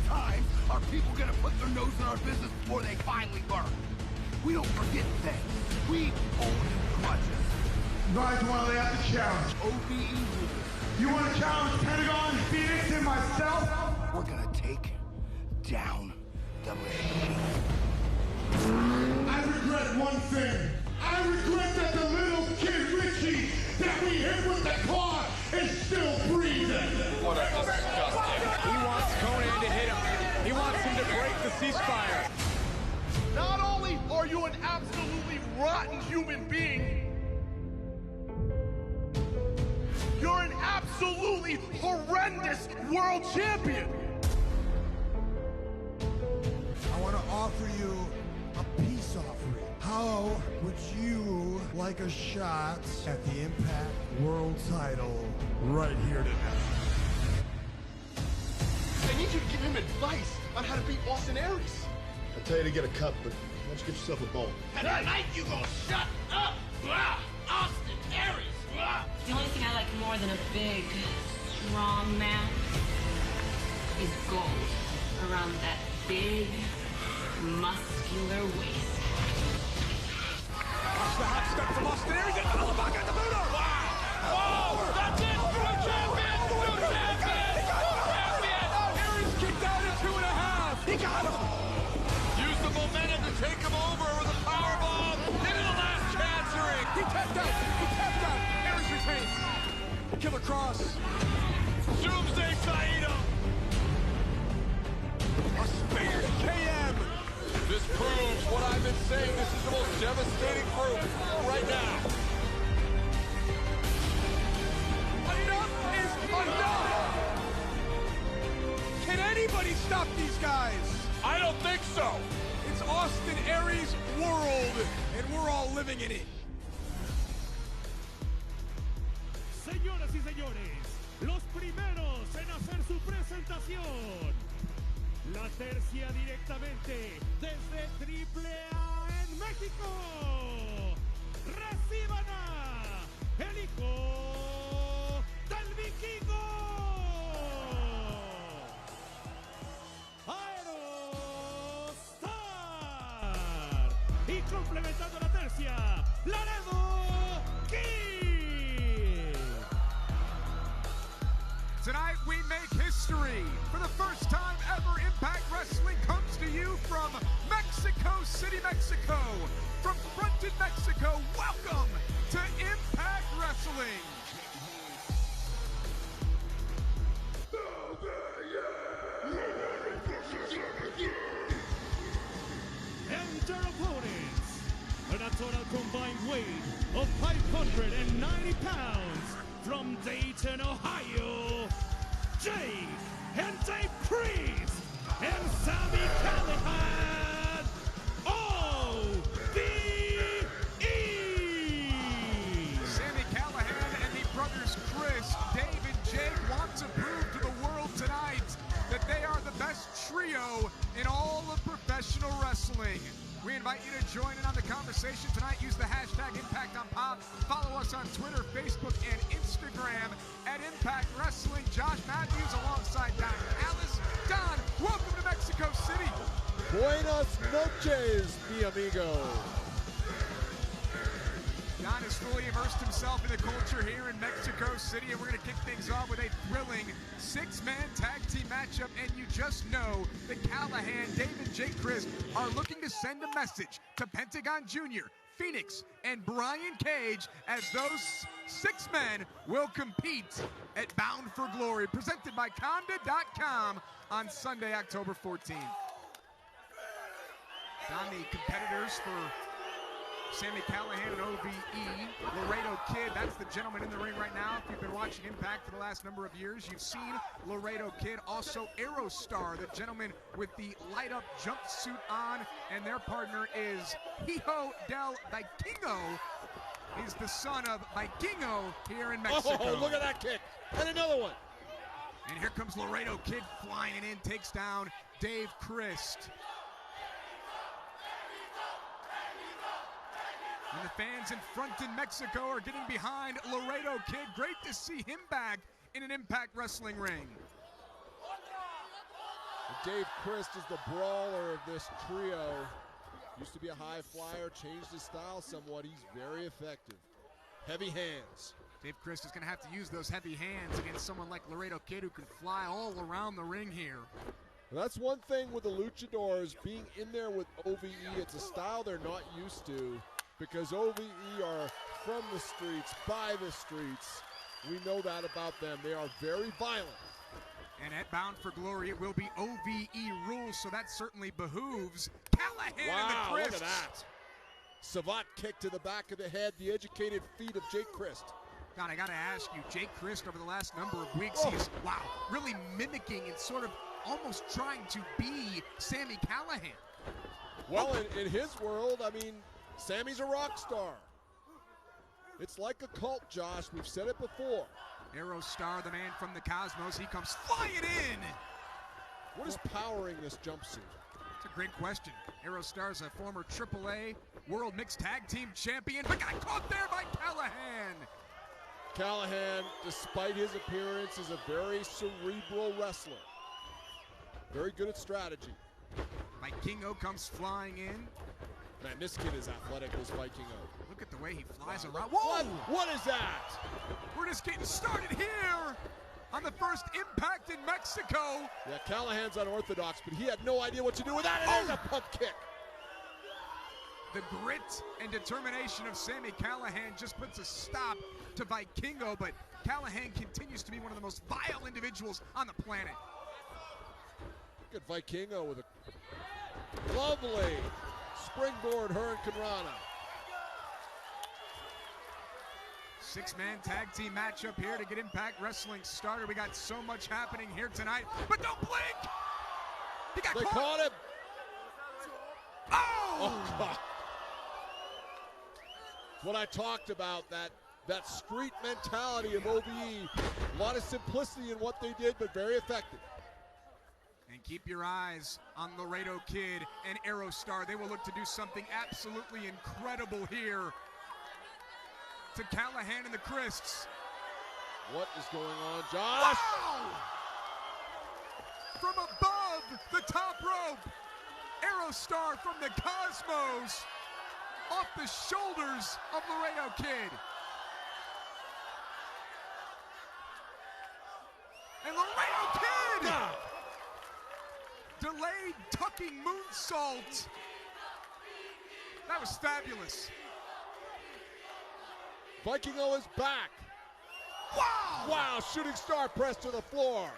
times are people gonna put their nose in our business before they finally learn? We don't forget things. We hold grudges. You guys want to lay out the challenge? OVE rules. You want to challenge Pentagon, Phoenix, and myself? We're gonna take down the machine. I regret one thing. I regret that the little kid Richie that we hit with the car is still breathing. What a disgusting. He wants Conan to hit him. He wants him to break the ceasefire. Not only are you an absolutely rotten human being, you're an absolutely horrendous world champion. I want to offer you a peace offering. How would you like a shot at the Impact World title right here tonight? I need you to give him advice on how to beat Austin Aries. I tell you to get a cup, but why don't you get yourself a bone? Tonight you gonna shut up, Austin Aries. The only thing I like more than a big, strong man is gold around that big, muscular waist. Watch the hop step from Austin Aries and Alabama at the Buddha. Wow! Whoa! That's it! New champion! New champion! Champion! Aries kicked out at 2.5. He got him. Use the momentum to take him over with a powerbomb into the last chance ring. He tapped out. He tapped out. Aries retains. Killer cross. Doomsday Saito. A spear KM. This proves what I've been saying. This is the most devastating group right now. Enough is enough. Can anybody stop these guys? I don't think so. It's Austin Aries' world, and we're all living in it. Señoras y señores, los primeros en hacer su presentación. La tercia directamente desde AAA en México. Reciban a el hijo del vikingo. Aerostar. Y complementando la tercia, Laredo Kid. Tonight we make history. For the first time ever, Impact Wrestling comes to you from Mexico City, Mexico. From Fronted, Mexico, welcome to Impact Wrestling. And their opponents, at a total combined weight of 590 pounds, from Dayton, Ohio, Jake and Dave Priest and Sami Callihan, OVE! Sami Callihan and the brothers Chris, Dave, and Jake want to prove to the world tonight that they are the best trio in all of professional wrestling. We invite you to join in on the conversation tonight. Use the hashtag ImpactOnPop. Follow us on Twitter, Facebook, and Instagram at Impact Wrestling. Josh Matthews alongside Don Alice. Don, welcome to Mexico City. Buenas noches, mi amigo. Don has fully immersed himself in the culture here in Mexico City, and we're going to kick things off with a thrilling six-man tag team matchup. And you just know that Callahan, Dave, and Jake Chris are looking to send a message to Pentagon Jr., Phoenix, and Brian Cage as those six men will compete at Bound for Glory, presented by Conda.com on Sunday, October 14th. Don, the competitors for Sami Callihan and OVE, Laredo Kid, that's the gentleman in the ring right now. If you've been watching Impact for the last number of years, you've seen Laredo Kid, also Aerostar, the gentleman with the light-up jumpsuit on, and their partner is Hijo del Vikingo. He's the son of Vikingo here in Mexico. Oh, look at that kick. And another one. And here comes Laredo Kid flying in, takes down Dave Christ. And the fans in front in Mexico are getting behind Laredo Kid. Great to see him back in an Impact Wrestling ring. Dave Christ is the brawler of this trio. Used to be a high flyer, changed his style somewhat. He's very effective. Heavy hands. Dave Christ is going to have to use those heavy hands against someone like Laredo Kid, who can fly all around the ring here. That's one thing with the Luchadors, being in there with OVE. It's a style they're not used to, because OVE are from the streets, by the streets. We know that about them. They are very violent. And at Bound for Glory, it will be OVE rules, so that certainly behooves Callahan and the Wow, Christ. look at that. Savant kick to the back of the head, the educated feet of Jake Christ. God, I got to ask you, Jake Christ over the last number of weeks, he's, wow, really mimicking and sort of almost trying to be Sami Callahan. Well, in his world, I mean, Sammy's a rock star. It's like a cult, Josh. We've said it before. Aerostar, the man from the Cosmos, he comes flying in. What is powering this jumpsuit? That's a great question. Aerostar's a former AAA World Mixed Tag Team Champion, but got caught there by Callahan. Callahan, despite his appearance, is a very cerebral wrestler. Very good at strategy. Vikingo comes flying in. Man, this kid is athletic, this Vikingo. Look at the way he flies around. Whoa! What is that? We're just getting started here on the first Impact in Mexico. Yeah, Callahan's unorthodox, but he had no idea what to do with that. And there's a pump kick. The grit and determination of Sami Callahan just puts a stop to Vikingo, but Callahan continues to be one of the most vile individuals on the planet. Look at Vikingo with a lovely springboard hurricanrana. Six-man tag team matchup here to get Impact Wrestling started. We got so much happening here tonight, but don't blink! He got caught him! Oh! God. What I talked about, that street mentality of OVE. A lot of simplicity in what they did, but very effective. And keep your eyes on Laredo Kid and Aerostar. They will look to do something absolutely incredible here to Callahan and the Christs. What is going on, Josh? Wow! From above the top rope, Aerostar from the Cosmos off the shoulders of Laredo Kid. And Laredo Kid! God. Delayed tucking moonsault. That was fabulous. Vikingo is back. Wow! Wow, shooting star press to the floor.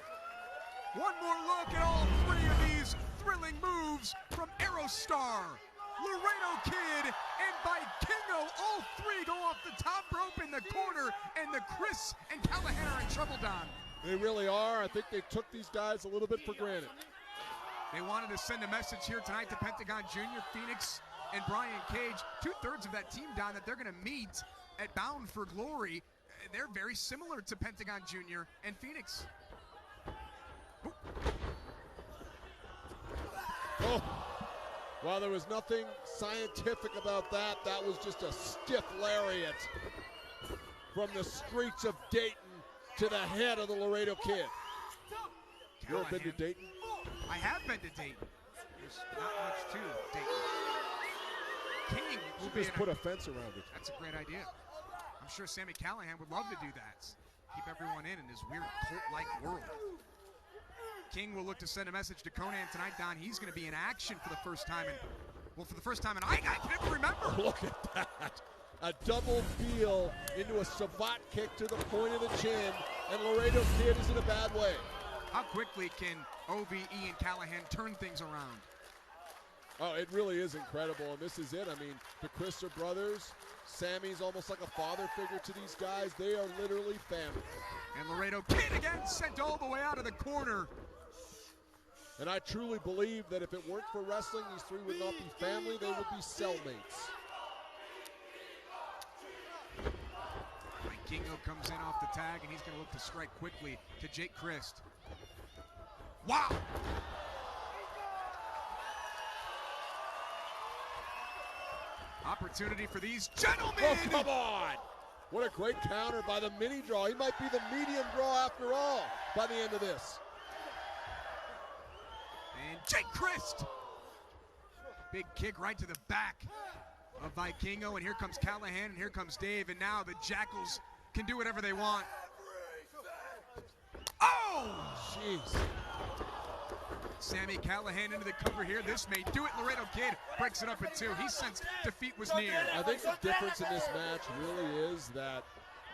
One more look at all three of these thrilling moves from Aerostar, Laredo Kid, and Vikingo. All three go off the top rope in the corner, and the Chris and Callahan are in trouble, Don. They really are. I think they took these guys a little bit for granted. They wanted to send a message here tonight to Pentagon Jr., Phoenix, and Brian Cage, two-thirds of that team, Don, that they're going to meet at Bound for Glory. They're very similar to Pentagon Jr. and Phoenix. Oh, while there was nothing scientific about that, that was just a stiff lariat from the streets of Dayton to the head of the Laredo Kid. You ever been to Dayton? I have been to Dayton. There's not much to Dayton. King will be Just put a fence around it. That's a great idea. I'm sure Sami Callahan would love to do that. Keep everyone in this weird cult-like world. King will look to send a message to Conan tonight, Don. He's going to be in action for the first time, for the first time I can ever remember. Look at that. A double heel into a savate kick to the point of the chin, and Laredo Kid is in a bad way. How quickly can OVE and Callahan turn things around? Oh, it really is incredible, and this is it. I mean, the Christ are brothers. Sammy's almost like a father figure to these guys. They are literally family. And Laredo Kid again sent all the way out of the corner. And I truly believe that if it weren't for wrestling, these three would not be family. They would be cellmates. Vikingo comes in off the tag, and he's going to look to strike quickly to Jake Christ. Wow! Opportunity for these gentlemen! Oh, come on! What a great counter by the mini draw. He might be the medium draw after all by the end of this. And Jake Christ! Big kick right to the back of Vikingo, and here comes Callahan, and here comes Dave, and now the Jackals can do whatever they want. Oh! Jeez. Sami Callahan into the cover here. This may do it. Laredo Kid breaks it up in two. He sensed defeat was near. I think the difference in this match really is that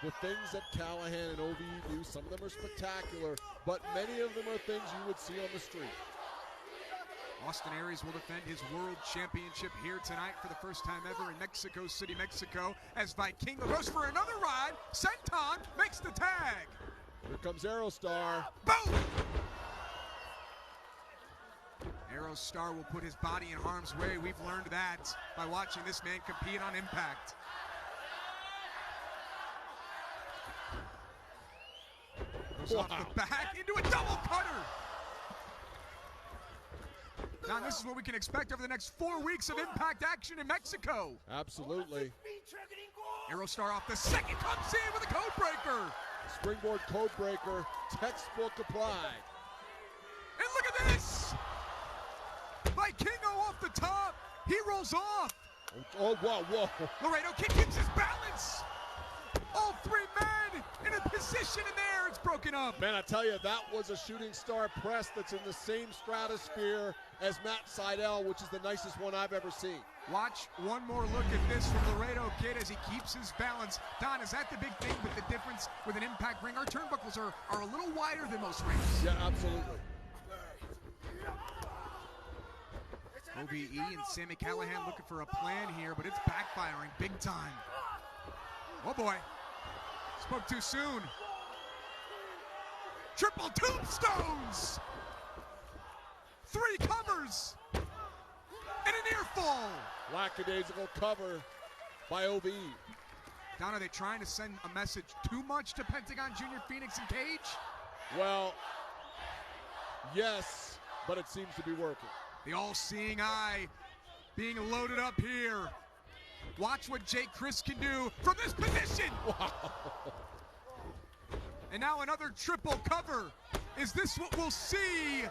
the things that Callahan and OVE do, some of them are spectacular, but many of them are things you would see on the street. Austin Aries will defend his world championship here tonight for the first time ever in Mexico City, Mexico, as Vikingo goes for another ride. Senton makes the tag. Here comes Aerostar. Boom! Aerostar will put his body in harm's way. We've learned that by watching this man compete on Impact. Goes off the back into a double cutter. Now this is what we can expect over the next 4 weeks of Impact action in Mexico. Absolutely. Aerostar off the second, comes in with a code breaker. Springboard code breaker, textbook applied. And look at this! Vikingo off the top, he rolls off. Oh, whoa. Laredo Kid keeps his balance. All three men in a position in there, it's broken up. Man, I tell you, that was a shooting star press that's in the same stratosphere as Matt Seidel, which is the nicest one I've ever seen. Watch one more look at this from Laredo Kid as he keeps his balance. Don, is that the big thing with the difference with an Impact ring? Our turnbuckles are a little wider than most rings. Yeah, absolutely. OVE and Sami Callahan looking for a plan here, but it's backfiring big time. Oh boy, spoke too soon. Triple tombstones! 3 covers! And a near fall! Lackadaisical cover by OVE. Don, are they trying to send a message too much to Pentagon Jr., Phoenix, and Cage? Well, yes, but it seems to be working. The all-seeing eye being loaded up here. Watch what Jake Christ can do from this position. Wow. And now another triple cover. Is this what we'll see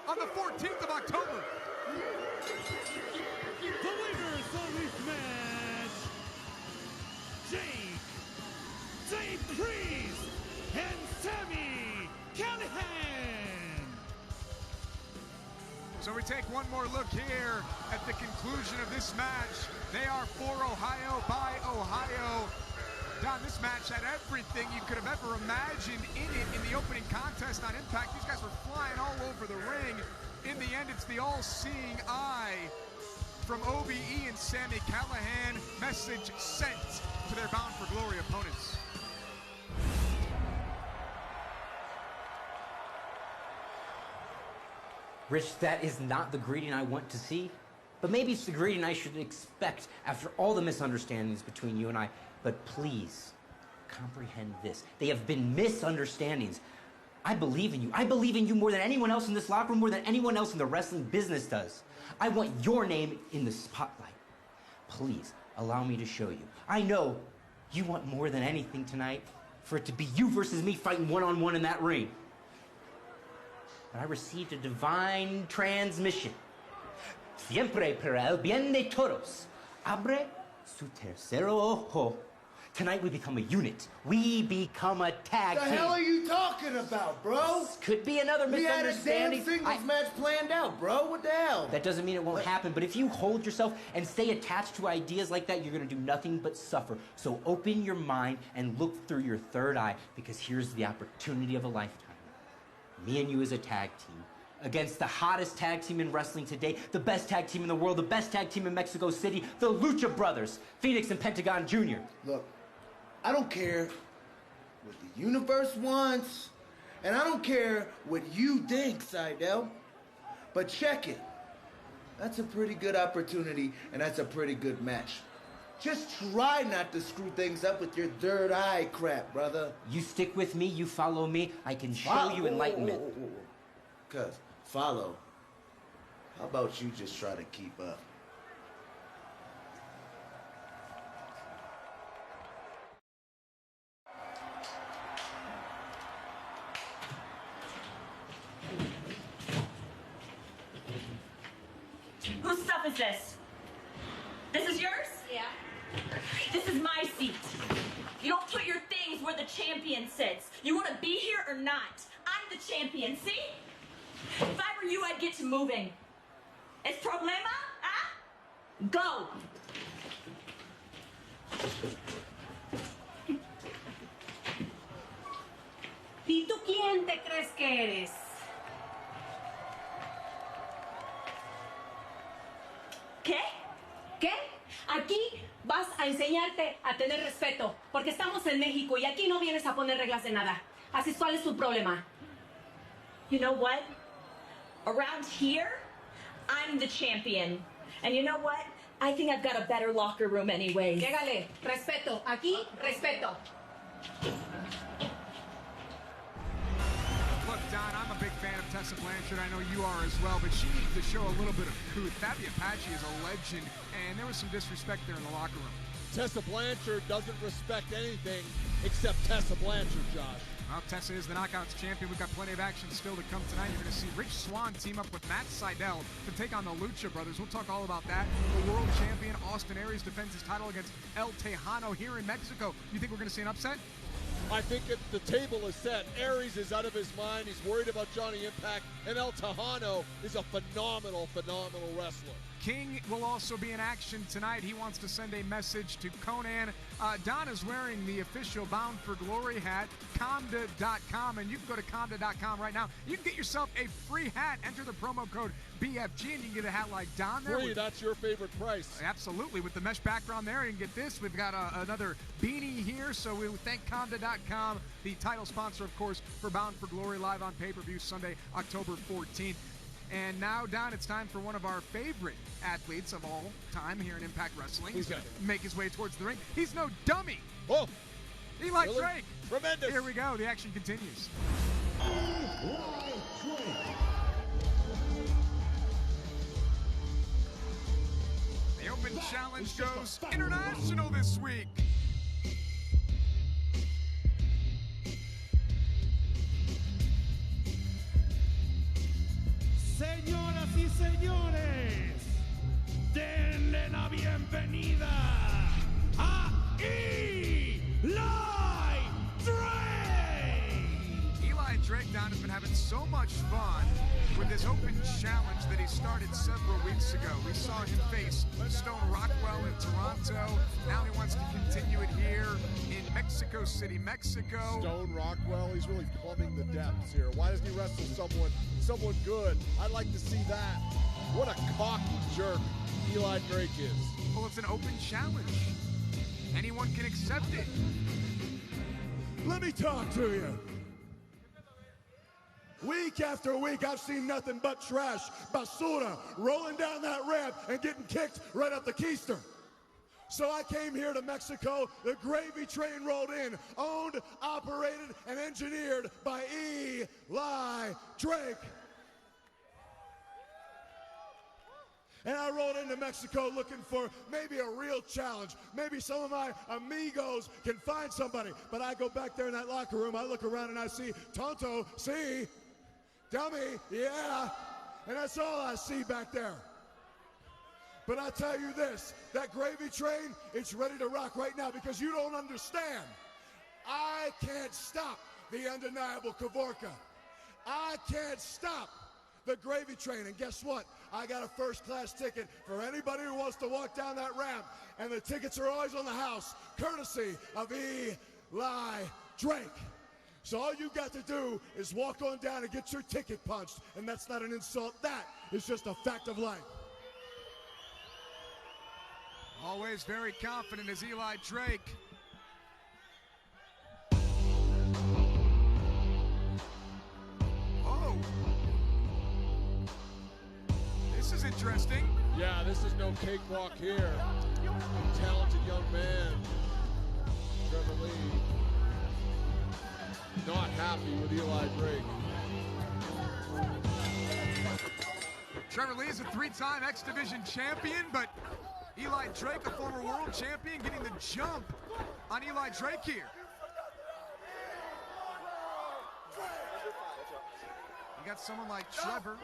on the 14th of October? The winners of this match, Jake Christ, and Sami Callahan. So we take one more look here at the conclusion of this match. They are for Ohio, by Ohio. Don, this match had everything you could have ever imagined in it in the opening contest on Impact. These guys were flying all over the ring. In the end, it's the all-seeing eye from OVE and Sami Callahan. Message sent to their Bound for Glory opponents. Rich, that is not the greeting I want to see. But maybe it's the greeting I should expect after all the misunderstandings between you and I. But please, comprehend this. They have been misunderstandings. I believe in you. I believe in you more than anyone else in this locker room, more than anyone else in the wrestling business does. I want your name in the spotlight. Please, allow me to show you. I know you want more than anything tonight for it to be you versus me fighting one-on-one in that ring. But I received a divine transmission. Siempre para el bien de todos. Abre su tercero ojo. Tonight we become a unit. We become a tag team. What the hell are you talking about, bro? This could be another misunderstanding. We had a damn singles match planned out, bro. What the hell? That doesn't mean it won't happen, but if you hold yourself and stay attached to ideas like that, you're gonna do nothing but suffer. So open your mind and look through your third eye, because here's the opportunity of a lifetime. Me and you as a tag team against the hottest tag team in wrestling today, the best tag team in the world, the best tag team in Mexico City, the Lucha Brothers, Phoenix and Pentagon Jr. Look, I don't care what the universe wants, and I don't care what you think, Seidel, but check it. That's a pretty good opportunity, and that's a pretty good match. Just try not to screw things up with your third eye crap, brother. You stick with me, you follow me, I can show you enlightenment. Cuz, follow. How about you just try to keep up? stuff is this? This is yours? Yeah. This is my seat. You don't put your things where the champion sits. You want to be here or not? I'm the champion, see? If I were you, I'd get to moving. ¿Es problema? Ah? Go. ¿Y tú quién te crees que eres? ¿Qué? ¿Qué? Aquí vas a enseñarte a tener respeto, porque estamos en México y aquí no vienes a poner reglas de nada. Así, ¿cuál es tu problema? You know what? Around here, I'm the champion. And you know what? I think I've got a better locker room anyways. Llégale, respeto. Aquí, respeto. Look, Don, I'm a big fan of Tessa Blanchard. I know you are as well, but she needs to show a little bit of couth. Fabi Apache is a legend, and there was some disrespect there in the locker room. Tessa Blanchard doesn't respect anything except Tessa Blanchard, Josh. Well, Tessa is the Knockouts champion. We've got plenty of action still to come tonight. You're going to see Rich Swann team up with Matt Sydal to take on the Lucha Brothers. We'll talk all about that. The world champion, Austin Aries, defends his title against El Texano here in Mexico. You think we're going to see an upset? I think the table is set. Aries is out of his mind. He's worried about Johnny Impact. And El Texano is a phenomenal, phenomenal wrestler. King will also be in action tonight. He wants to send a message to Conan. Don is wearing the official Bound for Glory hat, Comda.com, and you can go to Comda.com right now. You can get yourself a free hat. Enter the promo code BFG, and you can get a hat like Don there. Free, that's your favorite price. Absolutely. With the mesh background there, you can get this. We've got another beanie here, so we thank Comda.com, the title sponsor, of course, for Bound for Glory, live on pay-per-view Sunday, October 14th. And now, Don, it's time for one of our favorite athletes of all time here in Impact Wrestling. He's going to make his way towards the ring. He's no dummy. Oh, Eli really? Drake. Tremendous. Here we go. The action continues. The open challenge goes international this week. Señoras y señores, denle la bienvenida a Eli Drake! Eli Drake, Don, has been having so much fun with this open challenge that he started several weeks ago. We saw him face Stone Rockwell in Toronto. Now he wants to continue it here in Mexico City, Mexico. Stone Rockwell, he's really plumbing the depths here. Why doesn't he wrestle someone good? I'd like to see that. What a cocky jerk Eli Drake is. Well, it's an open challenge. Anyone can accept it. Let me talk to you. Week after week, I've seen nothing but trash, basura, rolling down that ramp and getting kicked right up the keister. So I came here to Mexico, the gravy train rolled in, owned, operated, and engineered by Eli Drake. And I rolled into Mexico looking for maybe a real challenge. Maybe some of my amigos can find somebody. But I go back there in that locker room, I look around and I see Tonto, see, dummy, yeah. And that's all I see back there. But I tell you this, that gravy train, it's ready to rock right now because you don't understand. I can't stop the undeniable Kavorka. I can't stop the gravy train. And guess what? I got a first-class ticket for anybody who wants to walk down that ramp. And the tickets are always on the house, courtesy of Eli Drake. So all you got to do is walk on down and get your ticket punched. And that's not an insult. That is just a fact of life. Always very confident is Eli Drake. Oh. This is interesting. Yeah, this is no cakewalk here. Talented young man, Trevor Lee, not happy with Eli Drake. Trevor Lee is a three-time X Division champion, but Eli Drake, a former world champion, getting the jump on Eli Drake here. You got someone like Trevor,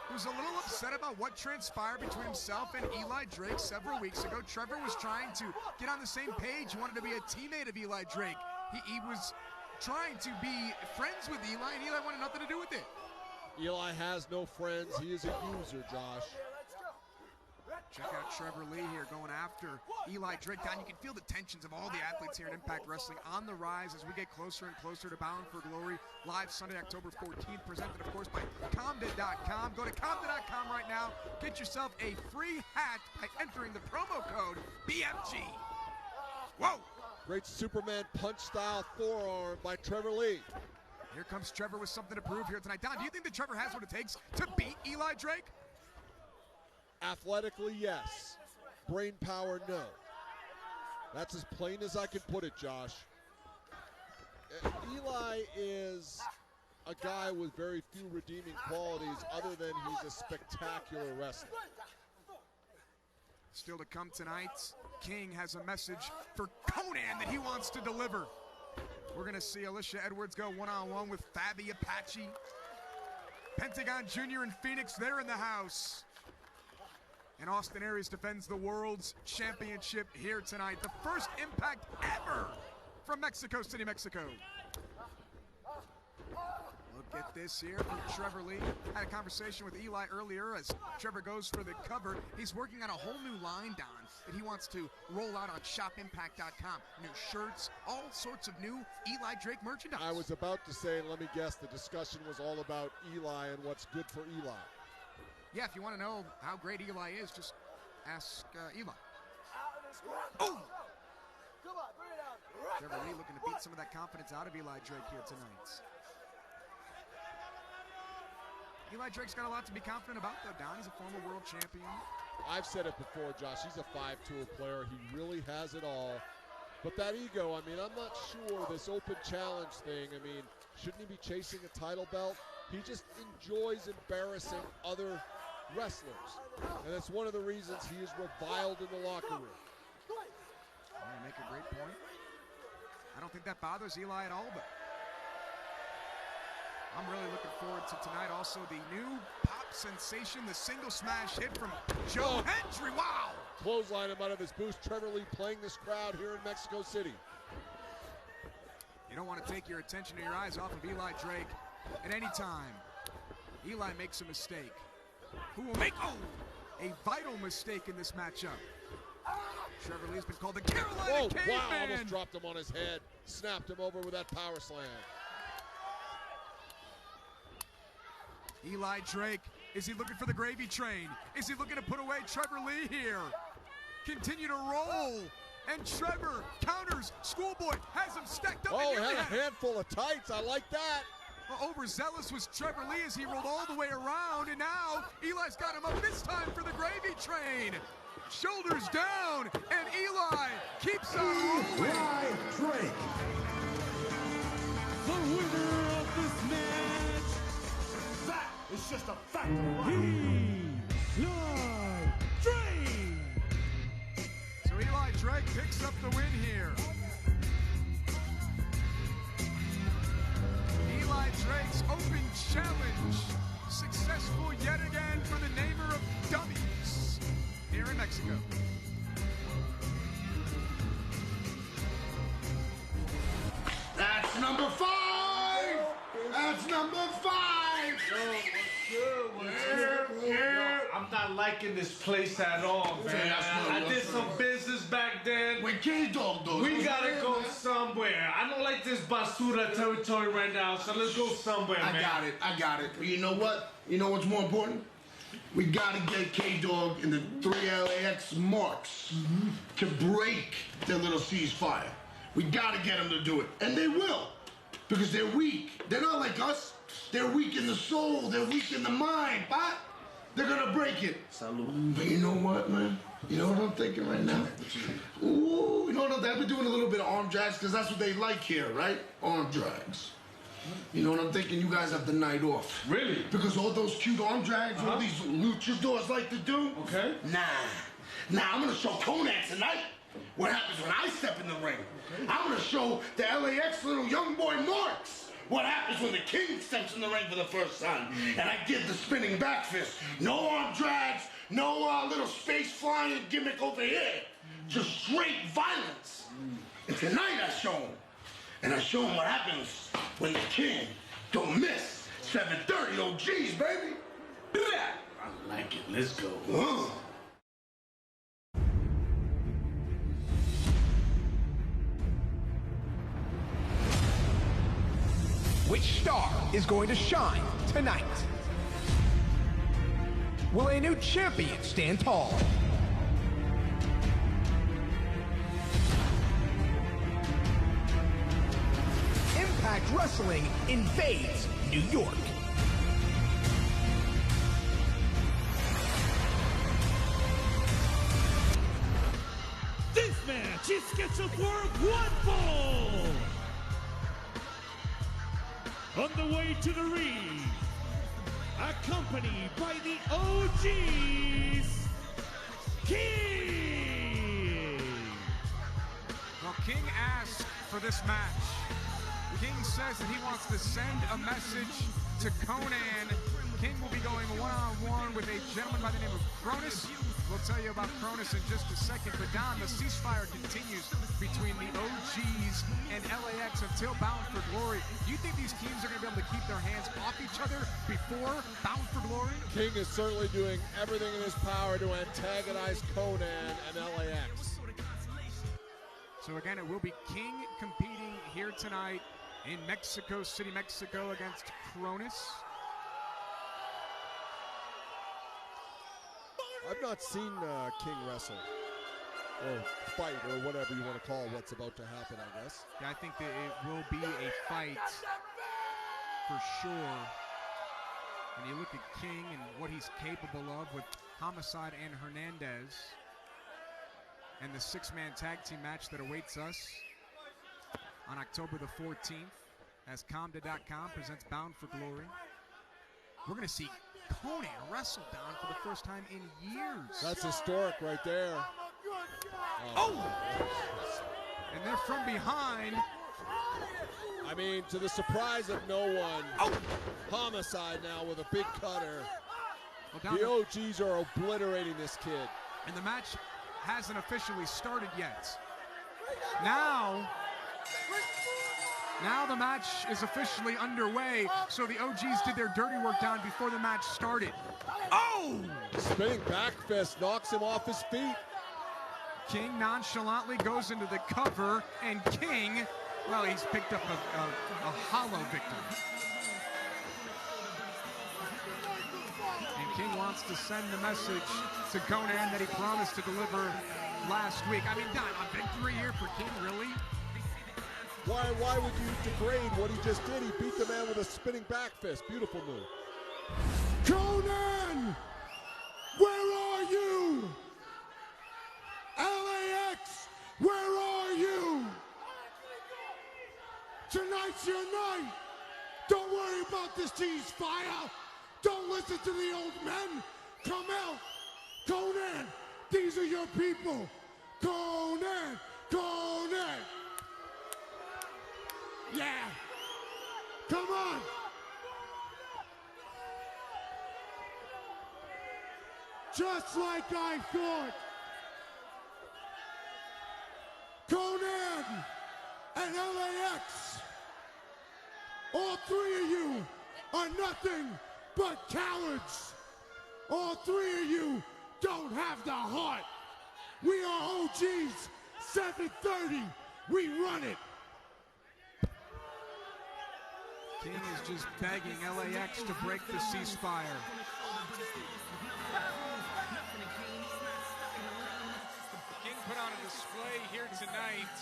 who's a little upset about what transpired between himself and Eli Drake several weeks ago. Trevor was trying to get on the same page. He wanted to be a teammate of Eli Drake. He was trying to be friends with Eli, and Eli wanted nothing to do with it. Eli has no friends. He is a user, Josh. Check out Trevor Lee here going after Eli Drake. Don, you can feel the tensions of all the athletes here in Impact Wrestling on the rise as we get closer and closer to Bound for Glory. Live Sunday, October 14th, presented, of course, by Comda.com. Go to Comda.com right now. Get yourself a free hat by entering the promo code BFG. Whoa! Great Superman punch-style forearm by Trevor Lee. Here comes Trevor with something to prove here tonight. Don, do you think that Trevor has what it takes to beat Eli Drake? Athletically, yes. Brain power, no. That's as plain as I can put it, Josh. Eli is a guy with very few redeeming qualities other than he's a spectacular wrestler. Still to come tonight, King has a message for Conan that he wants to deliver. We're going to see Alicia Edwards go one-on-one with Fabi Apache. Pentagon Jr. and Phoenix, they're in the house. And Austin Aries defends the World's Championship here tonight. The first Impact ever from Mexico City, Mexico. Look at this here from Trevor Lee. Had a conversation with Eli earlier as Trevor goes for the cover. He's working on a whole new line, Don, that he wants to roll out on shopimpact.com. New shirts, all sorts of new Eli Drake merchandise. I was about to say, and let me guess, the discussion was all about Eli and what's good for Eli. Yeah, if you want to know how great Eli is, just ask Eli. Oh! Trevor Lee looking to beat some of that confidence out of Eli Drake here tonight. Eli Drake's got a lot to be confident about, though, Don. He's a former world champion. I've said it before, Josh. He's a five-tool player. He really has it all. But that ego, I mean, I'm not sure this open challenge thing, I mean, shouldn't he be chasing a title belt? He just enjoys embarrassing other wrestlers. And that's one of the reasons he is reviled in the locker room. You make a great point. I don't think that bothers Eli at all, but I'm really looking forward to tonight. Also, the new pop sensation, the single smash hit from Joe Hendry. Wow! Clothesline him out of his boost. Trevor Lee playing this crowd here in Mexico City. You don't want to take your attention or your eyes off of Eli Drake at any time. Eli makes a mistake. Who will make, a vital mistake in this matchup. Trevor Lee's been called the Carolina Caveman. Wow, almost dropped him on his head. Snapped him over with that power slam. Eli Drake, is he looking for the gravy train? Is he looking to put away Trevor Lee here? Continue to roll. And Trevor counters. Schoolboy has him stacked up. Oh, had a handful of tights. I like that. Well, overzealous was Trevor Lee as he rolled all the way around. And now Eli's got him up this time for the gravy train. Shoulders down. And Eli keeps on rolling. Eli Drake, the winner of this match. That is just a fact of life. Eli Drake. So Eli Drake picks up the win here. Eli Drake's open challenge successful yet again for the namer of dummies here in Mexico. That's number 5! That's number 5! Yo, I'm not liking this place at all, man. I did some business back then. With K-Dog, though. We gotta go somewhere. I don't like this basura territory right now, so let's go somewhere, man. I got it. But you know what? You know what's more important? We gotta get K-Dog and the 3 LAX marks to break their little ceasefire. We gotta get them to do it. And they will. Because they're weak. They're not like us. They're weak in the soul. They're weak in the mind. But they're gonna break it. Salud. But you know what, man? You know what I'm thinking right now? Ooh, you know what? I've been doing a little bit of arm drags because that's what they like here, right? Arm drags. You know what I'm thinking? You guys have the night off. Really? Because all those cute arm drags, all these luchadors like to do. Okay. Nah, I'm gonna show Conan tonight what happens when I step in the ring. I'm gonna show the LAX little young boy marks what happens when the king steps in the ring for the first time. And I give the spinning back fist. No arm drags, no little space flying gimmick over here. Just straight violence. And tonight I show him. And I show him what happens when the king don't miss. 7:30 OGs, baby. I like it. Let's go. Which star is going to shine tonight? Will a new champion stand tall? Impact Wrestling invades New York. This match is scheduled for one fall. On the way to the ring, accompanied by the OGs, King. Well, King asked for this match. King says that he wants to send a message to Conan. King will be going one-on-one with a gentleman by the name of Cronus. We'll tell you about Cronus in just a second, but Don, the ceasefire continues between the OGs and LAX until Bound for Glory. Do you think these teams are going to be able to keep their hands off each other before Bound for Glory? King is certainly doing everything in his power to antagonize Conan and LAX. So again, it will be King competing here tonight in Mexico City, Mexico against Cronus. I've not seen King wrestle or fight or whatever you want to call what's about to happen, I guess. Yeah, I think that it will be a fight for sure. When you look at King and what he's capable of with Homicide and Hernandez and the six-man tag team match that awaits us on October the 14th as Comda.com presents Bound for Glory. We're going to see Conan wrestle down for the first time in years. That's historic right there. Oh! And they're from behind. I mean, to the surprise of no one, Homicide now with a big cutter. Well, the OGs are obliterating this kid. And the match hasn't officially started yet. Now the match is officially underway, so the OGs did their dirty work down before the match started. Oh! Spinning back fist knocks him off his feet. King nonchalantly goes into the cover, and King, well, he's picked up a hollow victim. And King wants to send the message to Conan that he promised to deliver last week. I mean, Don, a victory here for King, really? Why would you degrade what he just did? He beat the man with a spinning back fist. Beautiful move. Conan! Where are you? LAX, where are you? Tonight's your night. Don't worry about this ceasefire. Don't listen to the old men. Come out. Conan, these are your people. Conan, Conan. Yeah. Come on. Just like I thought. Conan and LAX. All three of you are nothing but cowards. All three of you don't have the heart. We are OGs. 7:30. We run it. King is just begging LAX to break the ceasefire. King put on a display here tonight.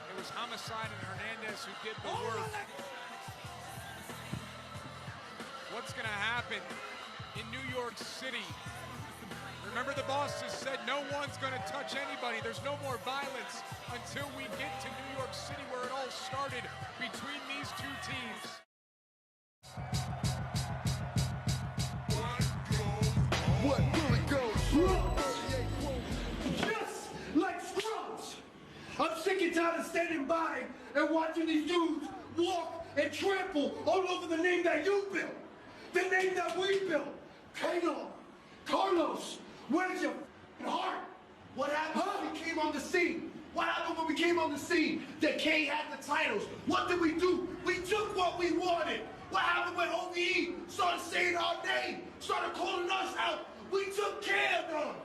It was Homicide and Hernandez who did the work. What's going to happen in New York City? Remember, the boss has said no one's going to touch anybody. There's no more violence until we get to New York City, where it all started between these two teams. What really goes? Just like scrubs. I'm sick and tired of standing by and watching these dudes walk and trample all over the name that you built, the name that we built. Kano, Carlos, where's your heart? What happened when we came on the scene? What happened when we came on the scene? That K had the titles. What did we do? We took what we wanted. What happened when OVE started saying our name, started calling us out? We took care of them.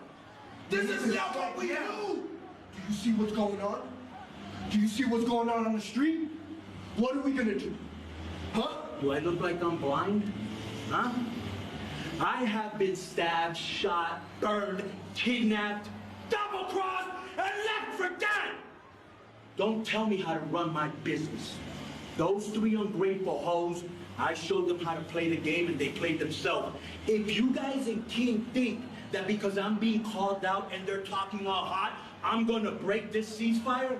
This is not what we do. Do you see what's going on? Do you see what's going on the street? What are we gonna do? Huh? Do I look like I'm blind? Huh? I have been stabbed, shot, burned, kidnapped, double-crossed, and left for dead! Don't tell me how to run my business. Those three ungrateful hoes, I showed them how to play the game and they played themselves. If you guys in King think that because I'm being called out and they're talking all hot, I'm gonna break this ceasefire,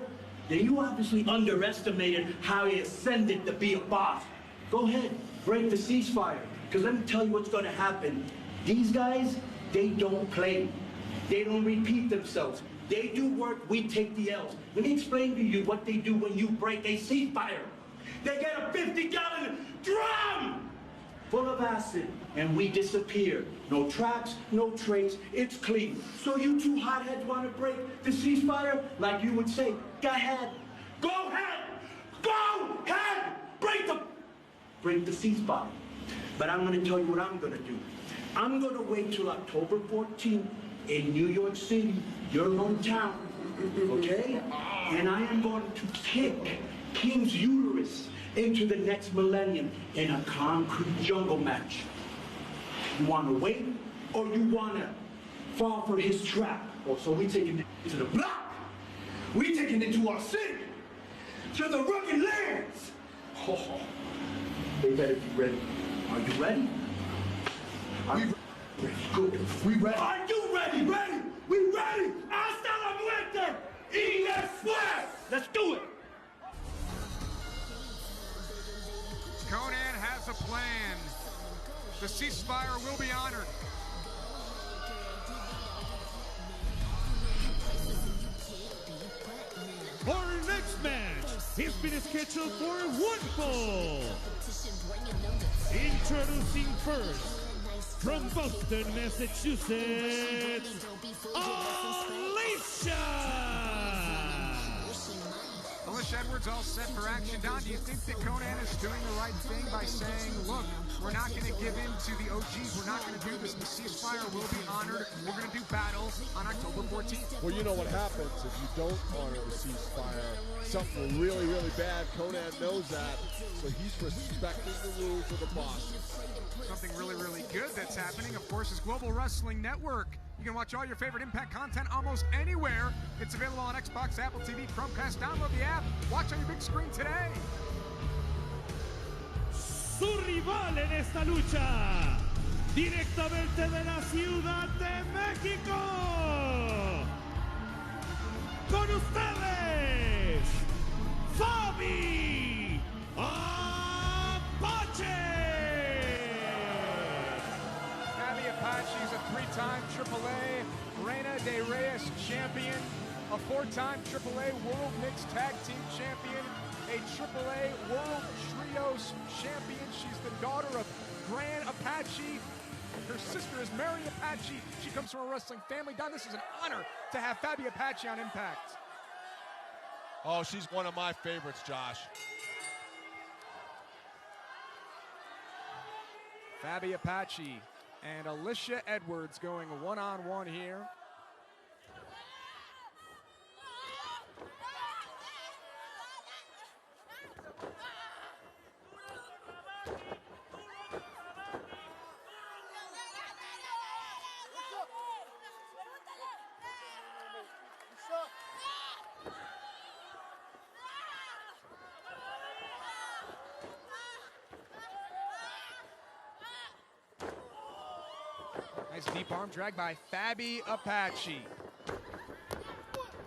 then you obviously underestimated how he ascended to be a boss. Go ahead, break the ceasefire. Because let me tell you what's gonna happen. These guys, they don't play. They don't repeat themselves. They do work, we take the L's. Let me explain to you what they do when you break a ceasefire. They get a 50-gallon drum full of acid, and we disappear. No tracks, no trace, it's clean. So you two hotheads want to break the ceasefire? Like you would say, go ahead. Go ahead! Go ahead! Break the ceasefire. But I'm going to tell you what I'm going to do. I'm going to wait till October 14th in New York City, your hometown, okay? And I am going to kick King's uterus into the next millennium in a concrete jungle match. You want to wait, or you want to fall for his trap? Oh, so we taking it to the block. We taking it to our city, to the rugged lands. Oh, they better be ready. Are you ready? Are you ready? Good. We ready. Are you ready? Ready? We ready? Hasta la muerte! Y después! Let's do it! Conan has a plan. The ceasefire will be honored. Our next match has been scheduled for one fall. Introducing first, from Boston, Massachusetts, Alicia! Alicia Edwards all set for action. Don, do you think that Conan is doing the right thing by saying, look, we're not going to give in to the OGs. We're not going to do this. The ceasefire will be honored. We're going to do battle on October 14th. Well, you know what happens if you don't honor the ceasefire. Something really, really bad. Conan knows that, so he's respecting the rules of the boss. Something really, really good that's happening, of course, is Global Wrestling Network. You can watch all your favorite Impact content almost anywhere. It's available on Xbox, Apple TV, Chromecast. Download the app. Watch on your big screen today. Su rival en esta lucha, directamente de la Ciudad de México. Con ustedes, Fabi Apache. Fabi Apache is a three-time AAA Reina de Reyes champion, a four-time AAA World Mixed Tag Team champion, a AAA World Trios champion. She's the daughter of Gran Apache. Her sister is Mary Apache. She comes from a wrestling family. Don, this is an honor to have Fabi Apache on Impact. Oh, she's one of my favorites, Josh. Fabi Apache and Alicia Edwards going one-on-one here. Nice deep arm drag by Fabi Apache.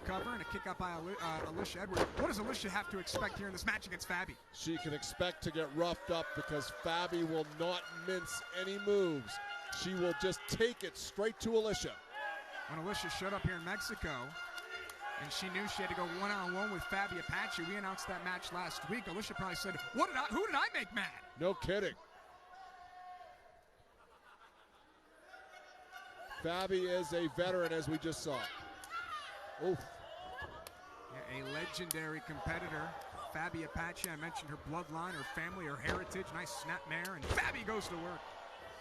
Cover and a kick out by Alicia Edwards. What does Alicia have to expect here in this match against Fabi? She can expect to get roughed up because Fabi will not mince any moves. She will just take it straight to Alicia. When Alicia showed up here in Mexico, And she knew she had to go one-on-one with Fabi Apache. We announced that match last week. Alicia probably said, who did I make mad? No kidding. Fabi is a veteran, as we just saw. Oof. Yeah, a legendary competitor. Fabi Apache, I mentioned her bloodline, her family, her heritage. Nice snapmare, and Fabi goes to work.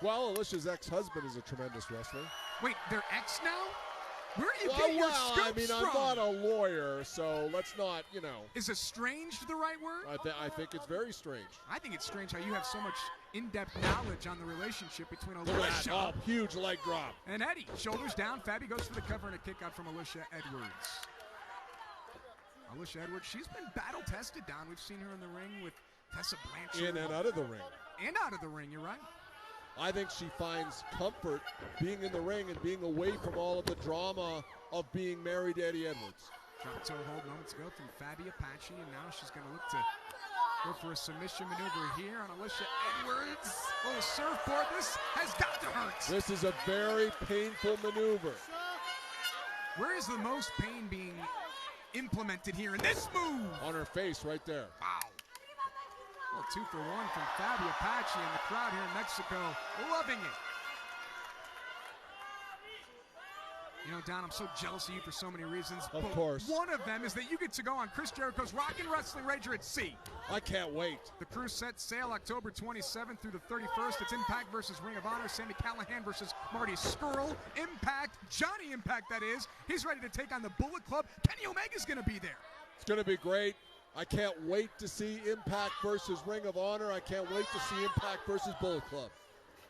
Well, Alicia's ex-husband is a tremendous wrestler. Wait, they're ex now? Where do you get your scoops I mean, from? I'm not a lawyer, so let's not, you know. Is estranged the right word? I think it's very strange. I think it's strange how you have so much in-depth knowledge on the relationship between Look at Alicia that. Oh, huge leg drop. and Eddie. Shoulders down. Fabi goes for the cover and a kick out from Alicia Edwards. Alicia Edwards, she's been battle-tested down. We've seen her in the ring with Tessa Blanchard. In and out of the ring. And out of the ring, you're right. I think she finds comfort being in the ring and being away from all of the drama of being married to Eddie Edwards. Drop toe hold moments ago from Fabi Apache, and now she's going to look to go for a submission maneuver here on Alicia Edwards. Oh, the surfboard, this has got to hurt. This is a very painful maneuver. Where is the most pain being implemented here in this move? On her face right there. Wow. Well, 2 for 1 from Fabi Apache, and the crowd here in Mexico loving it. You know, Don, I'm so jealous of you for so many reasons. Of course. One of them is that you get to go on Chris Jericho's Rockin' Wrestling Rager at Sea. I can't wait. The cruise set sail October 27th through the 31st. It's Impact versus Ring of Honor. Sami Callihan versus Marty Scurll. Impact, Johnny Impact that is. He's ready to take on the Bullet Club. Kenny Omega's going to be there. It's going to be great. I can't wait to see Impact versus Ring of Honor. I can't wait to see Impact versus Bullet Club.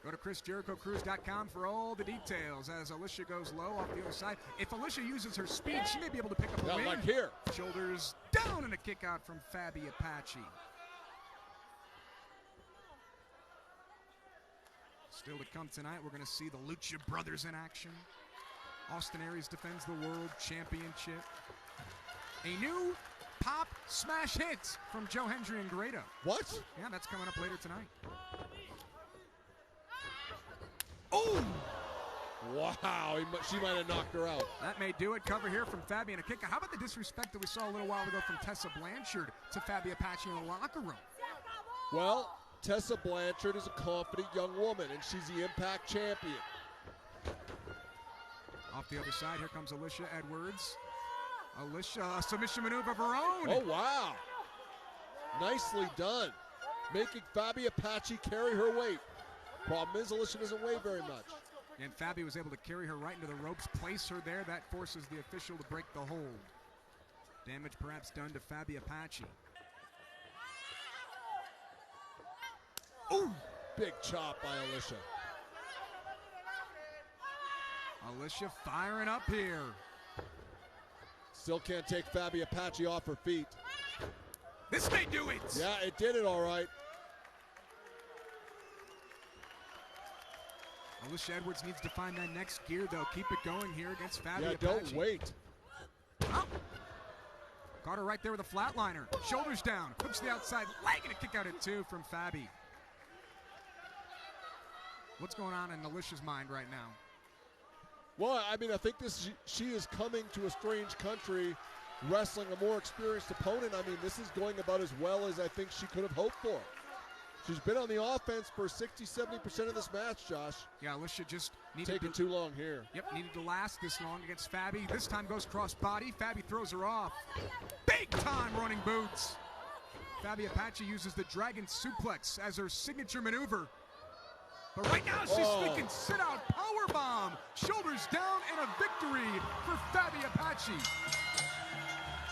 Go to ChrisJerichoCruise.com for all the details as Alicia goes low off the other side. If Alicia uses her speed, she may be able to pick up a win. Like here. Shoulders down and a kick out from Fabi Apache. Still to come tonight, we're going to see the Lucha Brothers in action. Austin Aries defends the World Championship. A new pop smash hit from Joe Hendry and Grado. What? Yeah, that's coming up later tonight. Oh! Wow, she might have knocked her out. That may do it. Cover here from Fabi and a kick out. How about the disrespect that we saw a little while ago from Tessa Blanchard to Fabi Apache in the locker room? Well, Tessa Blanchard is a confident young woman, and she's the Impact champion. Off the other side, here comes Alicia Edwards. Alicia, a submission maneuver of her own. Oh, wow. Nicely done. Making Fabi Apache carry her weight. Problem is, Alicia doesn't weigh very much. And Fabi was able to carry her right into the ropes, place her there. That forces the official to break the hold. Damage perhaps done to Fabi Apache. Ooh! Big chop by Alicia. Alicia firing up here. Still can't take Fabi Apache off her feet. This may do it. Yeah, it did it all right. Alicia Edwards needs to find that next gear, though. Keep it going here against Fabi Apache. Don't wait. Oh. Caught her right there with a flatliner. Shoulders down. Hooks the outside leg and a kick out at 2 from Fabi. What's going on in Alicia's mind right now? Well, I mean, I think she is coming to a strange country, wrestling a more experienced opponent. I mean, this is going about as well as I think she could have hoped for. She's been on the offense for 60-70% of this match, Josh. Yeah, Alicia just needed taking too long here. Yep, needed to last this long against Fabi. This time goes cross body. Fabi throws her off. Big time running boots. Fabi Apache uses the Dragon Suplex as her signature maneuver. But right now she's thinking sit out powerbomb. Shoulders down and a victory for Fabi Apache.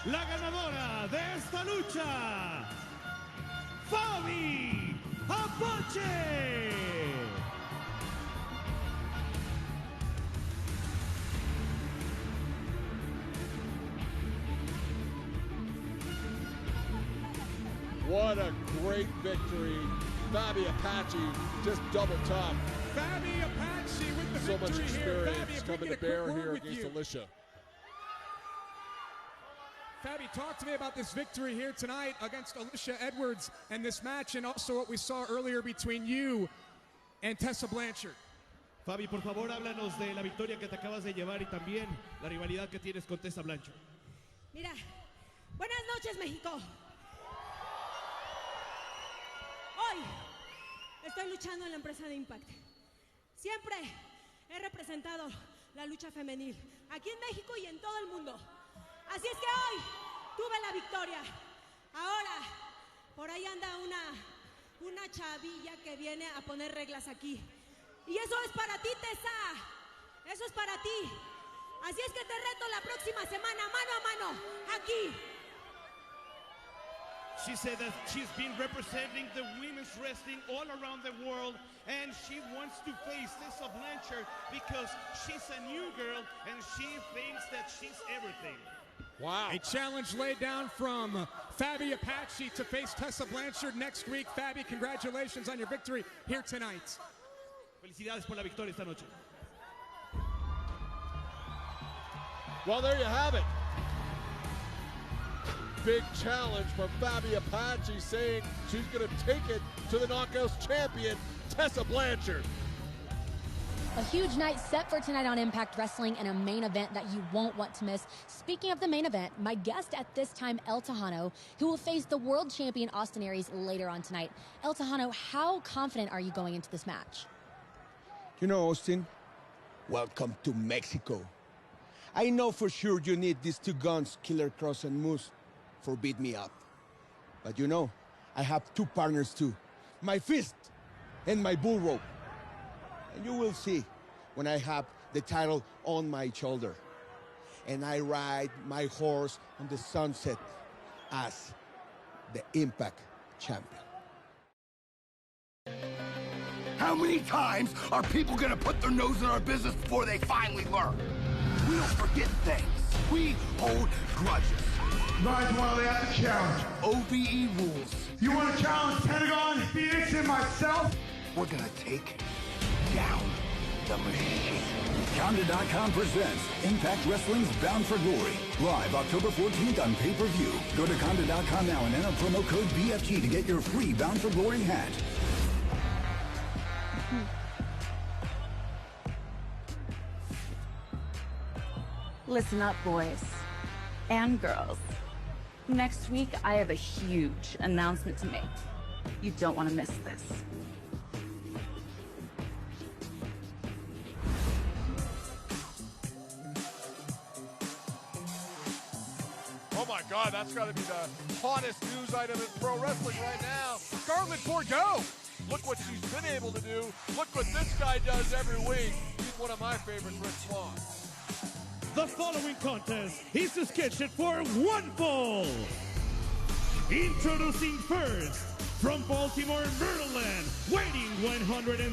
La ganadora de esta lucha, Fabi Apache. What a great victory. Fabi Apache just double top. Fabi Apache with the so victory much experience here. Fabi, coming to bear here against Alicia. Fabi, talk to me about this victory here tonight against Alicia Edwards and this match, and also what we saw earlier between you and Tessa Blanchard. Fabi, por favor, háblanos de la victoria que te acabas de llevar y también la rivalidad que tienes con Tessa Blanchard. Mira, buenas noches, México. Hoy estoy luchando en la empresa de Impact. Siempre he representado la lucha femenil aquí en México y en todo el mundo. Así es que hoy tuve la victoria. Ahora, por ahí anda una chavilla que viene a poner reglas aquí. Y eso es para ti, Tessa. Eso es para ti. Así es que te reto la próxima semana, mano a mano, aquí. She said that she's been representing the women's wrestling all around the world, and she wants to face Tessa Blanchard because she's a new girl and she thinks that she's everything. Wow. A challenge laid down from Fabi Apache to face Tessa Blanchard next week. Fabi, congratulations on your victory here tonight. Felicidades por la victoria esta noche. Well, there you have it. Big challenge from Fabi Apache, saying she's going to take it to the Knockouts champion, Tessa Blanchard. A huge night set for tonight on Impact Wrestling and a main event that you won't want to miss. Speaking of the main event, my guest at this time, El Texano, who will face the world champion Austin Aries later on tonight. El Texano, how confident are you going into this match? You know, Austin, welcome to Mexico. I know for sure you need these two guns, Killer Cross and Moose, for beat me up. But you know, I have two partners too. My fist and my bull rope. And you will see when I have the title on my shoulder. And I ride my horse on the sunset as the Impact champion. How many times are people gonna put their nose in our business before they finally learn? We don't forget things. We hold grudges. You guys want to lay out the challenge? OVE rules. You want to challenge Pentagon, Phoenix, and myself? We're gonna take down the machine. Conda.com presents Impact Wrestling's Bound for Glory. Live October 14th on pay-per-view. Go to Conda.com now and enter promo code BFG to get your free Bound for Glory hat. Listen up, boys and girls. Next week, I have a huge announcement to make. You don't want to miss this. Oh my God, that's got to be the hottest news item in pro wrestling right now. Scarlett Bordeaux. Look what she's been able to do. Look what this guy does every week. He's one of my favorites, Rich Swann. The following contest is scheduled for one fall. Introducing first, from Baltimore, Maryland, weighing 170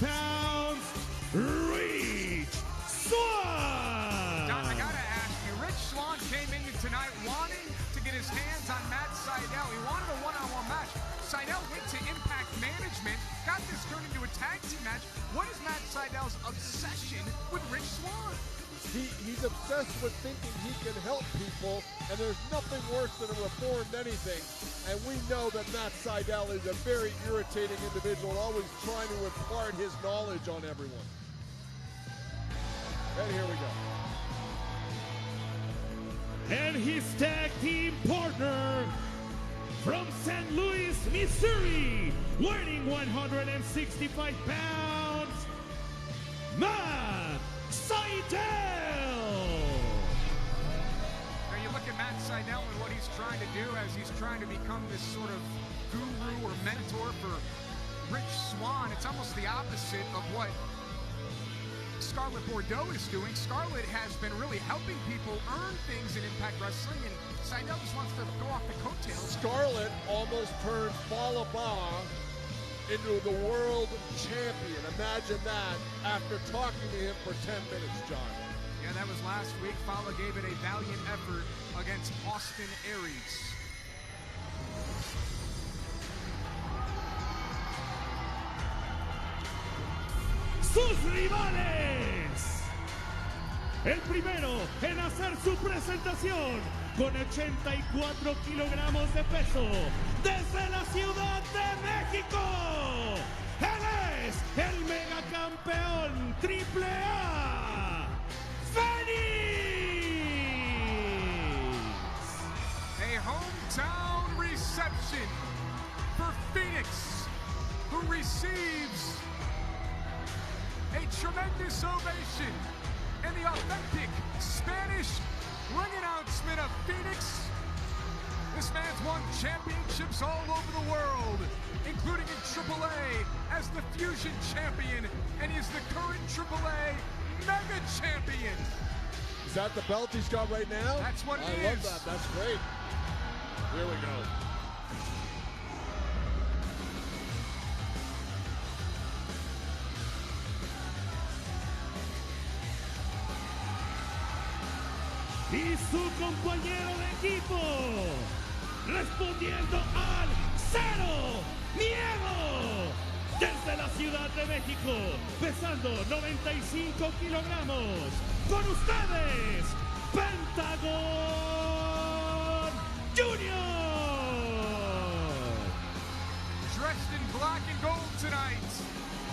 pounds, Rich Swann. Don, I gotta ask you, Rich Swann came in tonight wanting to get his hands on Matt Sydal. He wanted a one-on-one match. Sydal went to Impact Management, got this turned into a tag team match. What is Matt Sydal's obsession with Rich Swann? He's obsessed with thinking he can help people, and there's nothing worse than a reformed anything. And we know that Matt Sydal is a very irritating individual, always trying to impart his knowledge on everyone. And here we go. And his tag team partner, from St. Louis, Missouri, weighing 165 pounds, Matt Sydal. Now you look at Matt Sydal and what he's trying to do as he's trying to become this sort of guru or mentor for Rich Swann. It's almost the opposite of what Scarlett Bordeaux is doing. Scarlett has been really helping people earn things in Impact Wrestling, and Sydal just wants to go off the coattails. Scarlett almost turned Falaba into the world champion. Imagine that after talking to him for 10 minutes, John. Yeah, that was last week. Fala gave it a valiant effort against Austin Aries. Sus rivales. El primero en hacer su presentación con 84 kilogramos de peso desde la Ciudad de México. Él es el megacampeón AAA, Fénix. tremendous ovation and the authentic Spanish ring announcement of Phoenix. This man's won championships all over the world, including in AAA as the Fusion Champion, and he is the current AAA Mega Champion. Is that the belt he's got right now? That's what it is. I love that. That's great. Here we go. Y su compañero de equipo, respondiendo al cero miedo, desde la Ciudad de México, pesando 95 kilogramos, con ustedes, Pentagon Jr. Dressed in black and gold tonight,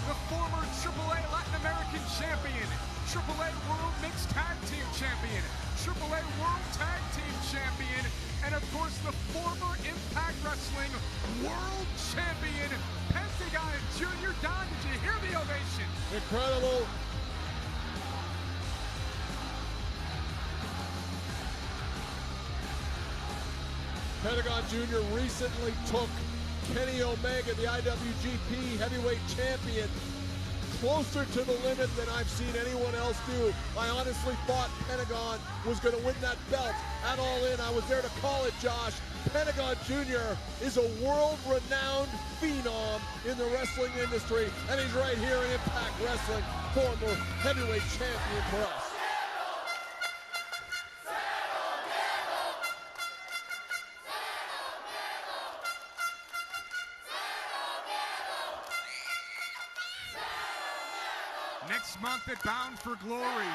the former AAA Latin American Champion, AAA World Mixed Tag Team Champion, AAA World Tag Team Champion, and of course the former Impact Wrestling World Champion, Pentagon Jr. Don, did you hear the ovation? Incredible. Pentagon Jr. recently took Kenny Omega, the IWGP Heavyweight Champion, closer to the limit than I've seen anyone else do. I honestly thought Pentagon was going to win that belt at All In. I was there to call it, Josh. Pentagon Jr. is a world-renowned phenom in the wrestling industry, and he's right here in Impact Wrestling, former heavyweight champion for us. Next month at Bound for Glory,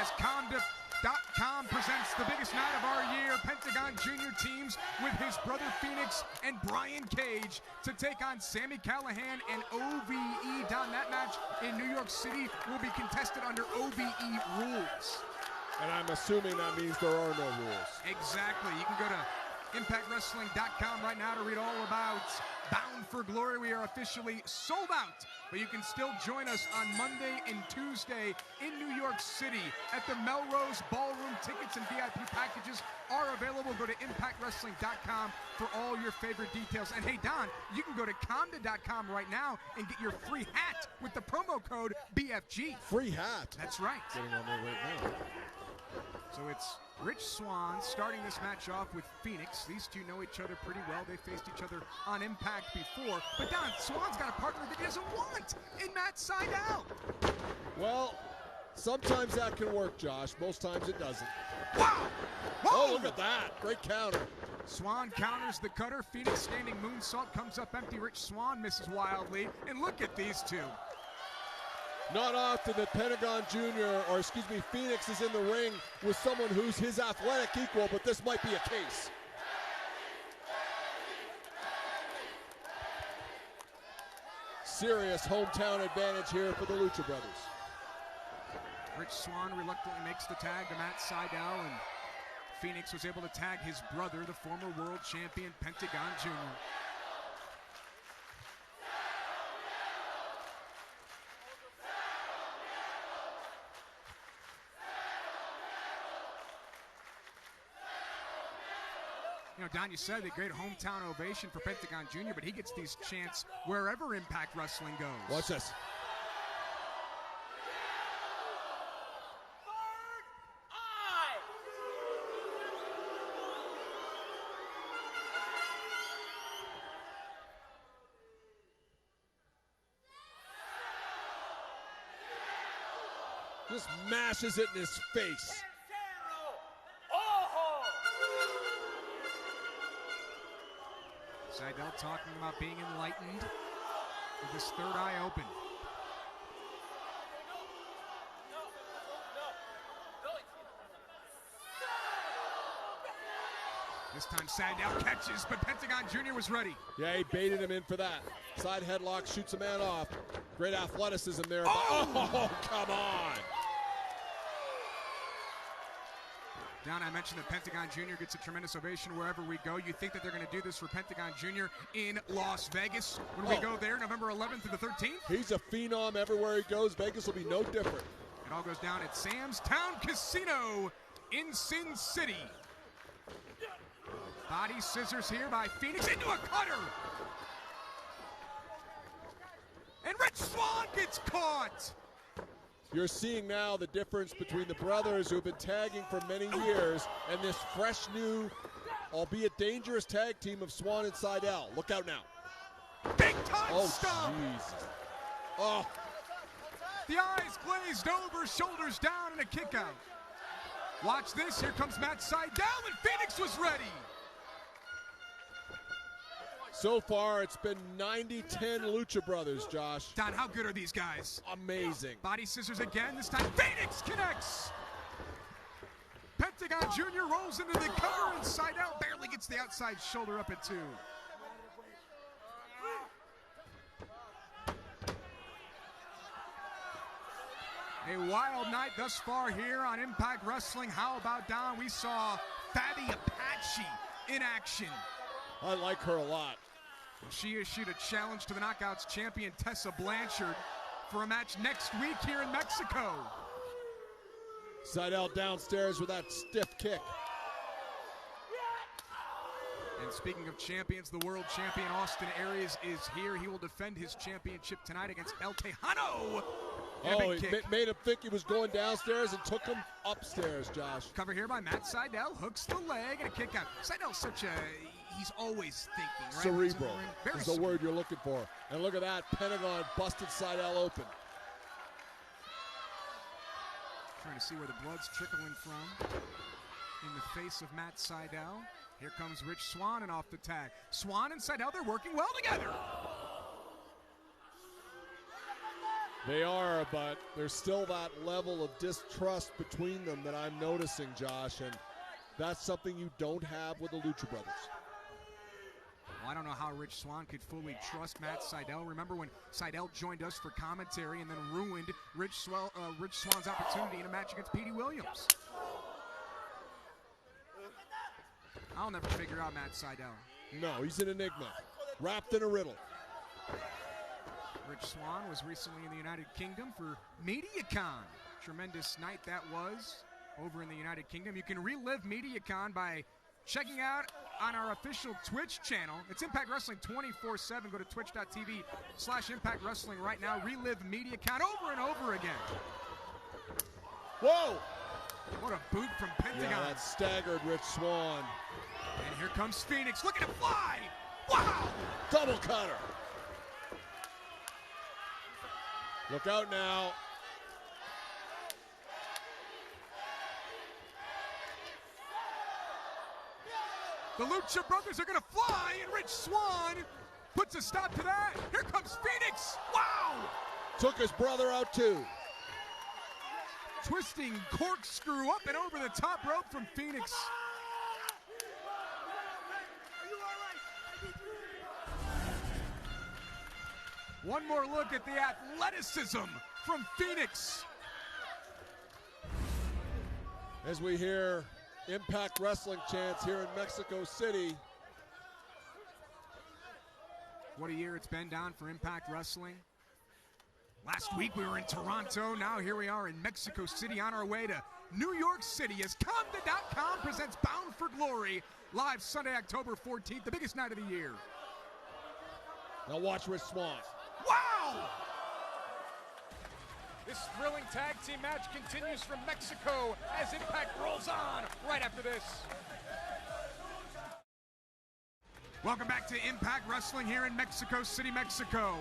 as Conda.com presents the biggest night of our year, Pentagon Jr. teams with his brother Phoenix and Brian Cage to take on Sami Callihan and OVE. Down that match in New York City will be contested under OVE rules. And I'm assuming that means there are no rules. Exactly. You can go to ImpactWrestling.com right now to read all about Bound for Glory. We are officially sold out, but you can still join us on Monday and Tuesday in New York City at the Melrose Ballroom. Tickets and VIP packages are available. Go to ImpactWrestling.com for all your favorite details. And hey, Don, you can go to Conda.com right now and get your free hat with the promo code BFG. Free hat? That's right. Getting on there right now. So it's Rich Swann starting this match off with Phoenix. These two know each other pretty well. They faced each other on Impact before. But Don, Swann's got a partner that he doesn't want in Matt Sydal. Well, sometimes that can work, Josh. Most times it doesn't. Wow! Whoa! Oh, look at that. Great counter. Swann counters the cutter. Phoenix standing moonsault comes up empty. Rich Swann misses wildly. And look at these two. Not often that Pentagon Jr., or excuse me, Phoenix is in the ring with someone who's his athletic equal, but this might be a case. Serious hometown advantage here for the Lucha Brothers. Rich Swann reluctantly makes the tag to Matt Sydal, and Phoenix was able to tag his brother, the former world champion Pentagon Jr. You know, Don, you said the great hometown ovation for Pentagon Jr., but he gets these chants wherever Impact Wrestling goes. Watch this. Just mashes it in his face. Sydal talking about being enlightened with his third eye open. This time Sydal catches, but Pentagon Jr. was ready. Yeah, he baited him in for that. Side headlock, shoots a man off. Great athleticism there. Oh, oh come on. Don, I mentioned that Pentagon Jr. gets a tremendous ovation wherever we go. You think that they're going to do this for Pentagon Jr. in Las Vegas when we go there November 11th to the 13th? He's a phenom everywhere he goes. Vegas will be no different. It all goes down at Sam's Town Casino in Sin City. Body scissors here by Phoenix into a cutter. And Rich Swann gets caught. You're seeing now the difference between the brothers who've been tagging for many years and this fresh new, albeit dangerous tag team of Swann and Seidel. Look out now. Big time stomp. Jesus. Oh. The eyes glazed over, shoulders down, and a kick out. Watch this. Here comes Matt Seidel, and Phoenix was ready. So far, it's been 90-10 Lucha Brothers, Josh. Don, how good are these guys? Amazing. Body scissors again. This time, Phoenix connects. Pentagon Jr. rolls into the cover, and Seidel barely gets the outside shoulder up at 2. A wild night thus far here on Impact Wrestling. How about, Don? We saw Fabi Apache in action. I like her a lot. She issued a challenge to the Knockouts champion Tessa Blanchard for a match next week here in Mexico. Seidel downstairs with that stiff kick. And speaking of champions, the world champion Austin Aries is here. He will defend his championship tonight against El Texano. Oh, he made him think he was going downstairs and took him upstairs, Josh. Cover here by Matt Seidel. Hooks the leg and a kick out. Seidel's such a... He's always thinking, right? Cerebral is the word you're looking for. And look at that. Pentagon busted Seidel open. Trying to see where the blood's trickling from. In the face of Matt Seidel. Here comes Rich Swann and off the tag. Swann and Seidel, they're working well together. They are, but there's still that level of distrust between them that I'm noticing, Josh. And that's something you don't have with the Lucha Brothers. Well, I don't know how Rich Swann could fully trust Matt Seidel. Remember when Seidel joined us for commentary and then ruined Rich Swann's opportunity in a match against Petey Williams? I'll never figure out Matt Seidel. No, he's an enigma, wrapped in a riddle. Rich Swann was recently in the United Kingdom for MediaCon. Tremendous night that was over in the United Kingdom. You can relive MediaCon by checking out on our official Twitch channel. It's Impact Wrestling 24/7. Go to twitch.tv/Impact Wrestling right now. Relive MediaCon over and over again. Whoa! What a boot from Pentagon. Yeah, that staggered Rich Swann. And here comes Phoenix looking to fly. Wow! Double cutter. Look out now. The Lucha Brothers are going to fly, and Rich Swann puts a stop to that. Here comes Phoenix. Wow! Took his brother out too. Twisting corkscrew up and over the top rope from Phoenix. One more look at the athleticism from Phoenix. As we hear Impact Wrestling chants here in Mexico City. What a year it's been down for Impact Wrestling. Last week we were in Toronto. Now here we are in Mexico City on our way to New York City as Conda.com presents Bound for Glory live Sunday, October 14th, the biggest night of the year. Now watch Rich Swann. Wow! This thrilling tag team match continues from Mexico as Impact rolls on right after this. Welcome back to Impact Wrestling here in Mexico City, Mexico.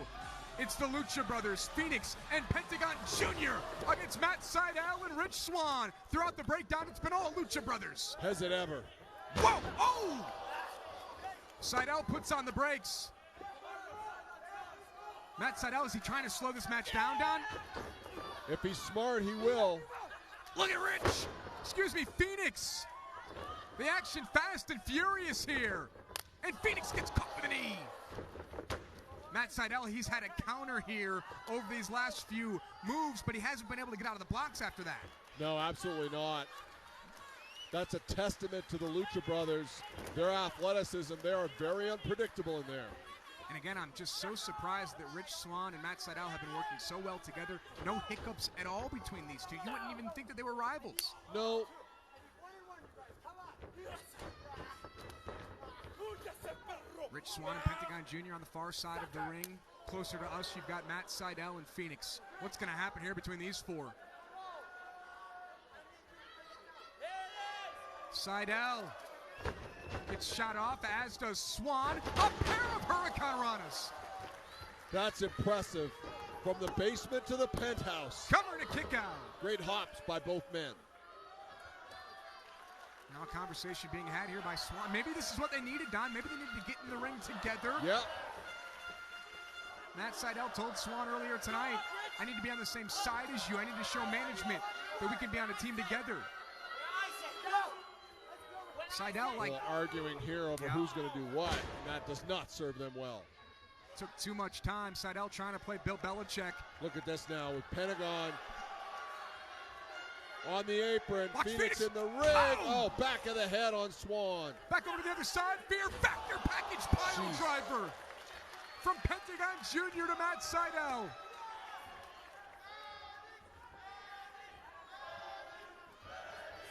It's the Lucha Brothers, Phoenix and Pentagon Jr. against Matt Seidel and Rich Swann. Throughout the breakdown, it's been all Lucha Brothers. Has it ever? Whoa! Oh! Seidel puts on the brakes. Matt Seidel, is he trying to slow this match down, Don? If he's smart, he will. Look at Rich! Excuse me, Phoenix! The action fast and furious here. And Phoenix gets caught with a knee. Matt Seidel, he's had a counter here over these last few moves, but he hasn't been able to get out of the blocks after that. No, absolutely not. That's a testament to the Lucha Brothers. Their athleticism, they are very unpredictable in there. And again, I'm just so surprised that Rich Swann and Matt Sydal have been working so well together. No hiccups at all between these two. You wouldn't even think that they were rivals. No. Rich Swann and Pentagon Jr. on the far side of the ring. Closer to us, you've got Matt Sydal and Phoenix. What's going to happen here between these four? Sydal gets shot off, as does Swann. A pair of Hurricanranas. That's impressive. From the basement to the penthouse. Covering a kick out. Great hops by both men. Now a conversation being had here by Swann. Maybe this is what they needed, Don. Maybe they needed to get in the ring together. Yep. Matt Sydal told Swann earlier tonight, I need to be on the same side as you. I need to show management that we can be on a team together. Sydal arguing here over who's going to do what, and that does not serve them well. Took too much time. Sydal trying to play Bill Belichick. Look at this now with Pentagon on the apron. Phoenix in the ring. Oh, back of the head on Swann. Back over to the other side. Fear Factor package pile driver from Pentagon Jr. to Matt Sydal.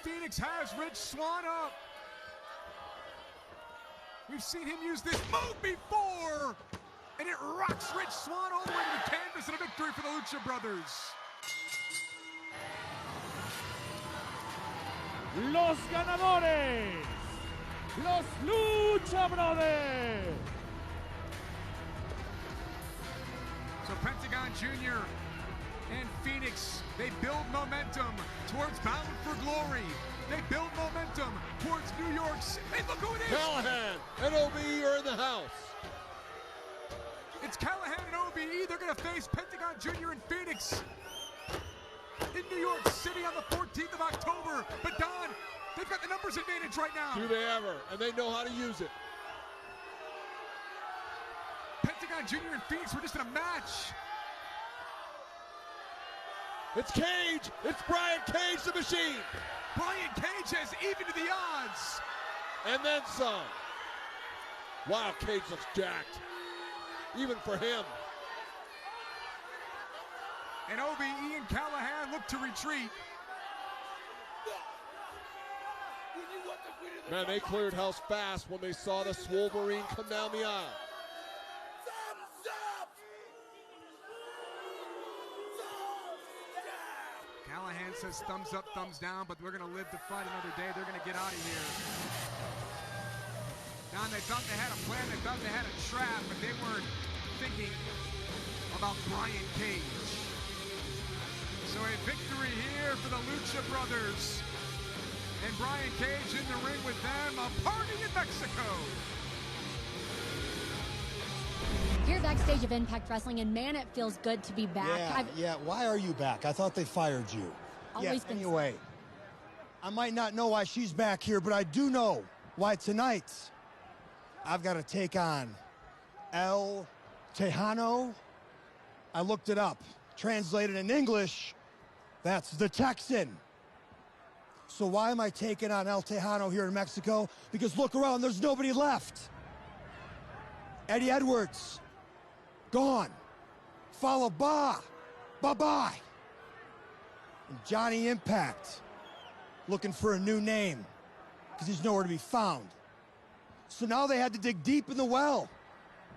Phoenix has Rich Swann up. We've seen him use this move before, and it rocks Rich Swann all the way to the canvas, and a victory for the Lucha Brothers. Los ganadores, los Lucha Brothers. So Pentagon Jr. and Phoenix, they build momentum towards Bound for Glory. They build momentum towards New York City. Hey, look who it is! Callahan and OBE are in the house. It's Callahan and OBE. They're going to face Pentagon Jr. and Phoenix in New York City on the 14th of October. But Don, they've got the numbers advantage right now. Do they ever? And they know how to use it. Pentagon Jr. and Phoenix were just in a match. It's Cage. It's Brian Cage, the Machine. Brian Cage has even to the odds. And then some. Wow, Cage looks jacked. Even for him. And OBE and Callahan look to retreat. Man, they cleared house fast when they saw the Wolverine come down the aisle. Callahan says thumbs up, thumbs down, but we're going to live to fight another day. They're going to get out of here. Don, they thought they had a plan, they thought they had a trap, but they weren't thinking about Brian Cage. So a victory here for the Lucha Brothers. And Brian Cage in the ring with them, a party in Mexico. Here backstage of Impact Wrestling, and man, it feels good to be back. Yeah, why are you back? I thought they fired you. Anyway, I might not know why she's back here, but I do know why tonight I've got to take on El Texano. I looked it up. Translated in English, that's the Texan. So why am I taking on El Texano here in Mexico? Because look around, there's nobody left. Eddie Edwards, gone. Falaba, bye-bye. And Johnny Impact, looking for a new name, because he's nowhere to be found. So now they had to dig deep in the well.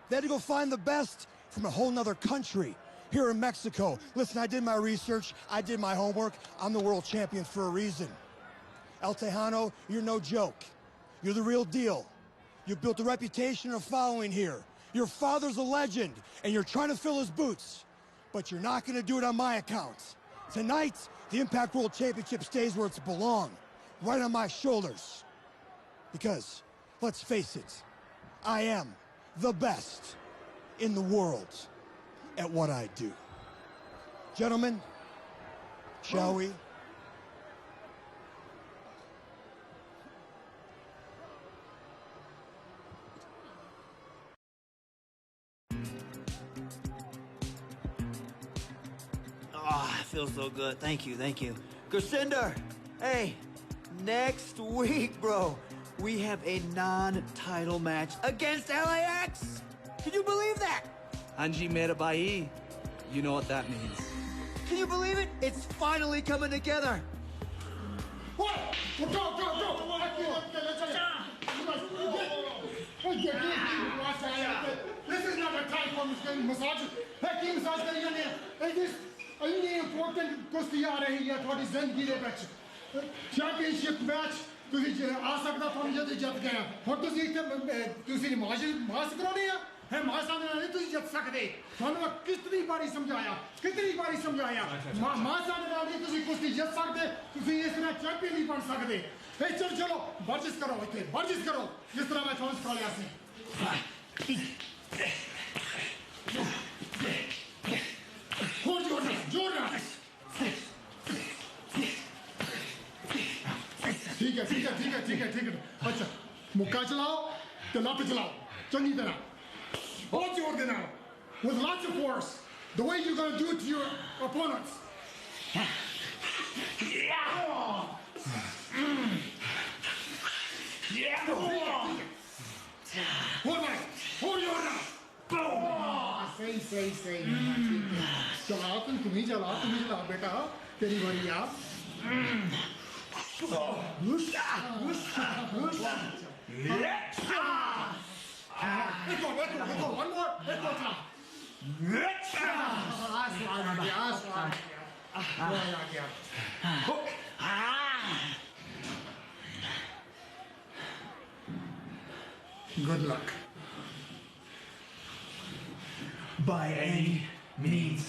They had to go find the best from a whole nother country here in Mexico. Listen, I did my research, I did my homework. I'm the world champion for a reason. El Texano, you're no joke. You're the real deal. You built a reputation and a following here. Your father's a legend, and you're trying to fill his boots. But you're not going to do it on my account. Tonight, the Impact World Championship stays where it's belong, right on my shoulders. Because, let's face it, I am the best in the world at what I do. Gentlemen, shall we? Oh, it feels so good. Thank you, thank you. Gursinder, hey, Next week, bro, we have a non-title match against LAX. Can you believe that? Anji Merabai. You know what that means. Can you believe it? It's finally coming together. What? Go! This is not a time for massages. Hey, massage hey, this important kusti aa rahi hai thodi zindagi de vich. Championship match ਤੁਸੀਂ ਆ ਸਕਦਾ ਤੁਹਾਨੂੰ ਜਦ ਜਿੱਤ ਗਏ ਹੁਣ ਤੁਸੀਂ ਤੁਸੀਂ ਮਾਸ ਕਰਾਉਣੇ ਆ ਹੈ ਮਾਸਾਂ ਦੇ ਨਾਲ ਨਹੀਂ ਤੁਸੀਂ ਜਿੱਤ ਸਕਦੇ ਤੁਹਾਨੂੰ ਕਿਤਨੀ ਵਾਰੀ ਸਮਝਾਇਆ ਮਾਸਾਂ ਦੇ ਨਾਲ ਨਹੀਂ ਤੁਸੀਂ ਕੁਸ਼ਤੀ ਜਿੱਤ ਸਕਦੇ ਤੁਸੀਂ ਇਸ ਤਰ੍ਹਾਂ ਚੈਂਪੀਅਨ ਨਹੀਂ ਬਣ ਸਕਦੇ ਇਹ ਚਲੋ ਵਰਜਿਸ਼ ਕਰੋ ਇੱਥੇ ਵਰਜਿਸ਼ ਕਰੋ ਜਿਸ ਤਰ੍ਹਾਂ ਮੈਂ ਤੁਹਾਨੂੰ ਸਿਖਾ ਲਿਆ ਸੀ ਹੋਰ ਜੋਰ ਨਾਲ ठीक है अच्छा मुक्का चलाओ तो लत चलाओ चंगी तरह बहुत जोर देना with lots of force the way you're going to do it to your opponents hold your सही चलाओ तुम ही चलाओ बेटा तेरी बारी आप Lucha! Let's go, one more. Let's go, Tom. Good luck. By any means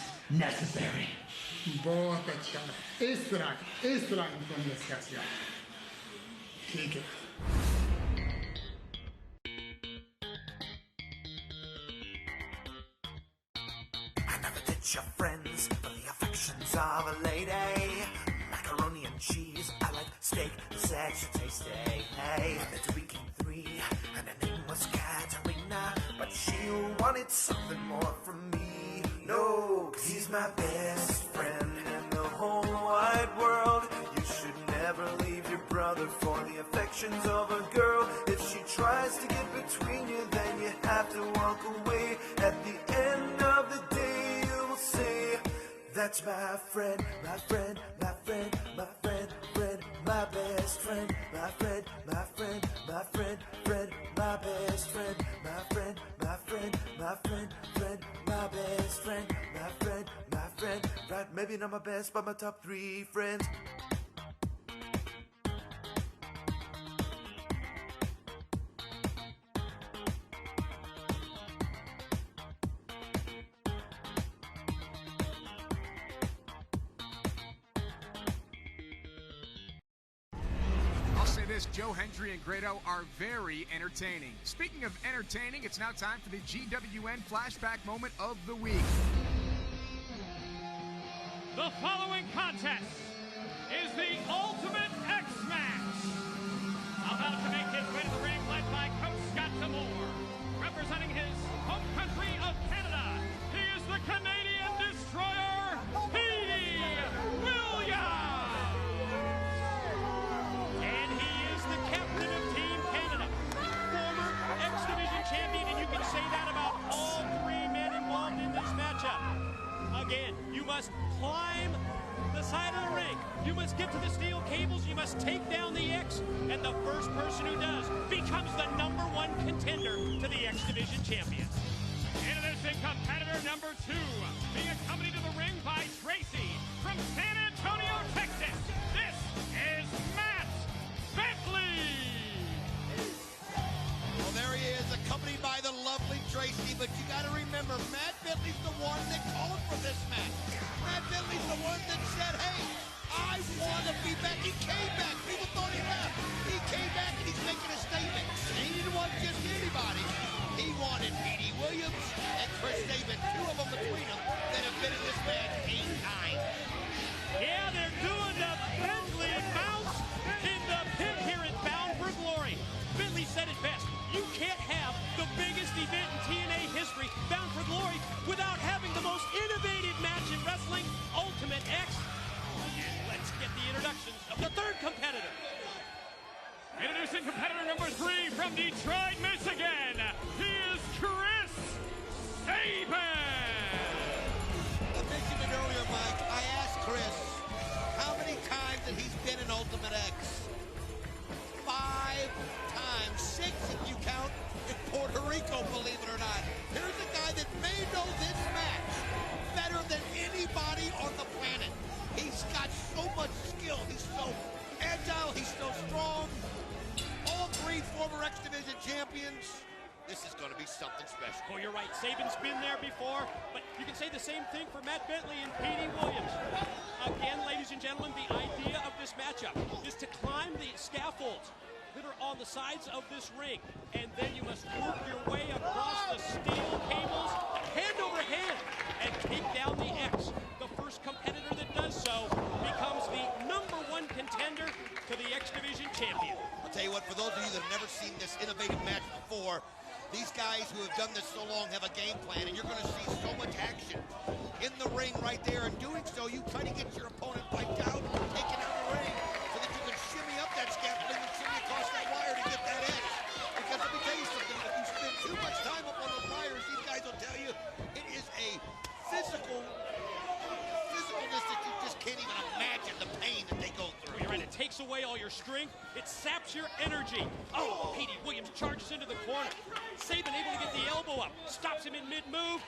necessary. बहुत अच्छा इस तरह इनको डिस्कस किया ठीक है I never ditch your friends for the affections of a lady. Macaroni and cheese, I like steak, such a tasty. Hey, the weekend 3, and her name was Katarina, but she wanted something more from me. No, 'cause he's my best friend in the whole wide world. You should never leave your brother for the affections of a girl. If she tries to get between you, then you have to walk away. At the end of the day, you will say, that's my friend, my friend, my friend, my friend, friend, my best friend, my friend, my friend, my friend, friend, my best friend, my friend, my friend, my friend, friend, my best friend, my friend, my friend, right? Maybe not my best, but my top 3 friends. Joe Hendry and Grado are very entertaining. Speaking of entertaining, it's now time for the GWN flashback moment of the week. The following contest is the Ultimate X match. About to make his way to the ring, led by Coach Scott D'Amore. Representing his home country of Canada, he is the Canadian Destroyer, Petey Williams. Champion, and you can say that about all 3 men involved in this matchup. Again, you must climb the side of the ring. You must get to the steel cables. You must take down the X, and the first person who does becomes the #1 contender to the X Division champion. Introducing competitor number 2, being accompanied to the ring by Tracy from San Antonio, Texas. This is Matt Bentley. Well, there he is, accompanied by the lovely Tracy, but you got to remember, Matt Bentley's the one that called for this match. Matt Bentley's the one that said, hey, I want to be back. He came back. People thought he left. He came back, and he's making a statement. He didn't want just anybody. He wanted Petey Williams and Chris David, 2 of them between them, that have been in this match 8 times. Yeah, they're doing the Bentley bounce in the pit here at Bound for Glory. Bentley said it best. You can't have the biggest event in TNA history, Bound for Glory, without having the most innovative match in wrestling, Ultimate X. And let's get the introductions of the 3rd competitor. something special. Well, you're right. Saban's been there before, but you can say the same thing for Matt Bentley and Petey Williams. Again, ladies and gentlemen, the idea of this matchup is to climb the scaffolds that are on the sides of this ring, and then you must work your way across the steel cables, hand over hand, and take down the X. The first competitor that does so becomes the #1 contender to the X Division champion. I'll tell you what, for those of you that have never seen this innovative match before, these guys who have done this so long have a game plan, and you're going to see so much action in the ring right there. In doing so, you try to get your opponent wiped out, taken out of the ring, so that you can shimmy up that scaffolding and shimmy across that wire to get that edge. Because let me tell you something, if you spend too much time up on those wires, these guys will tell you it is a physicalness that you just can't even imagine the pain that they go through. You're right, it takes away all your strength, it saps your energy. Oh, Petey Williams charges into the corner. Saban able to get the elbow up, stops him in mid-move.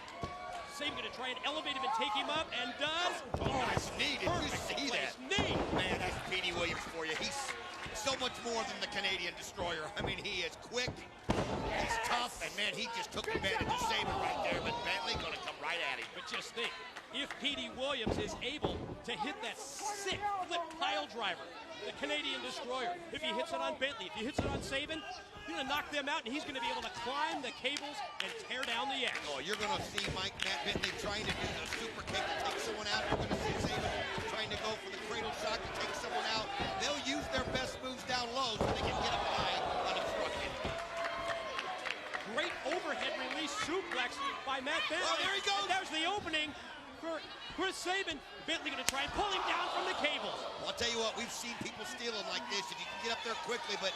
Saban gonna try and elevate him and take him up, and does. Nice knee, did you see that? Knee. Man, that's Petey Williams for you. He's so much more than the Canadian Destroyer. I mean, he is quick, he's tough, and man, he just took advantage of Saban right there, but Bentley gonna come right at him. But just think, if Petey Williams is able to hit that sick flip pile driver, the Canadian Destroyer, if he hits it on Bentley, if he hits it on Saban, he's going to knock them out, and he's going to be able to climb the cables and tear down the X. Oh, you're going to see Matt Bentley trying to do the super kick to take someone out. You're going to see Saban trying to go for the cradle shot to take someone out. They'll use their best moves down low so they can get up high unobstructed. Great overhead release suplex by Matt Bentley. Oh, there he goes. And there's the opening for Chris Saban. Bentley going to try and pull him down from the cables. Well, I'll tell you what, we've seen people stealing like this if you can get up there quickly, but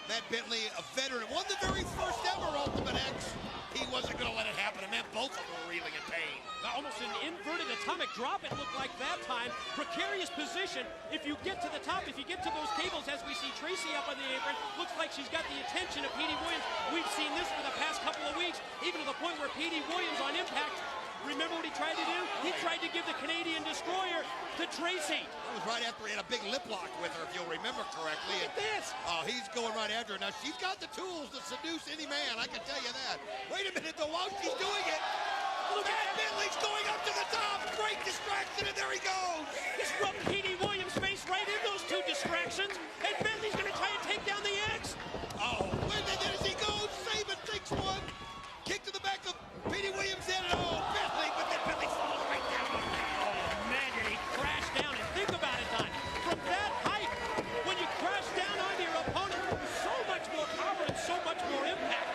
Matt Bentley, a veteran, won the very first ever Ultimate X. He wasn't going to let it happen, and man, both of them were reeling in pain. Almost an inverted atomic drop, it looked like that time. Precarious position. If you get to the top, if you get to those cables, as we see Tracy up on the apron, looks like she's got the attention of Petey Williams. We've seen this for the past couple of weeks, even to the point where Petey Williams on Impact, remember what he tried to do? He tried to give the Canadian Destroyer to Tracy. That was right after he had a big lip lock with her, if you'll remember correctly. Look at this. Oh, he's going right after her. Now, she's got the tools to seduce any man, I can tell you that. Wait a minute, though, while she's doing it, Matt Bentley's going up to the top. Great distraction, and there he goes. Just rubbed Petey Williams' face right in those two distractions, and Bentley's going to try and take down the X. Oh, wait a minute, as he goes, Saban takes one. Kick to the back of Petey Williams' head, and oh, Bentley, but then Bentley falls right down. Oh, man, did he crash down, and think about it, Don. From that height, when you crash down onto your opponent, so much more power and so much more impact.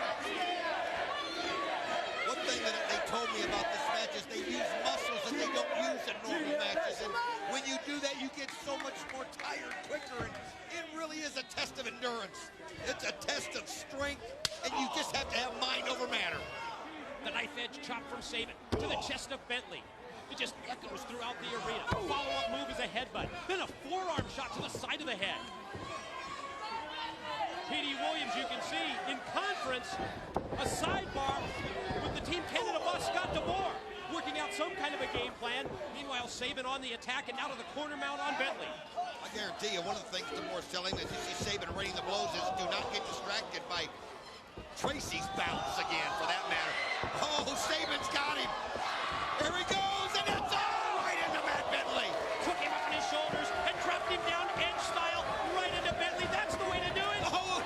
One thing that they told me about this match is they use muscles that they don't use in normal matches, and when you do that, you get so much more tired quicker, and it really is a test of endurance. It's a test of strength, and you just have to have mind over matter. The knife edge chop from Saban to the chest of Bentley. It just echoes throughout the arena. The follow-up move is a headbutt, then a forearm shot to the side of the head. Petey Williams, you can see, in conference, a sidebar with the Team Canada boss, Scott DeBoer, working out some kind of a game plan. Meanwhile, Saban on the attack and out of the corner mount on Bentley. I guarantee you, one of the things DeBoer's telling as you see Saban raining the blows is do not get distracted by Tracy's bounce again, for that matter. Oh, Saban's got him. Here he goes, and that's all right into Matt Bentley. Took him up on his shoulders and dropped him down edge style right into Bentley. That's the way to do it. Oh,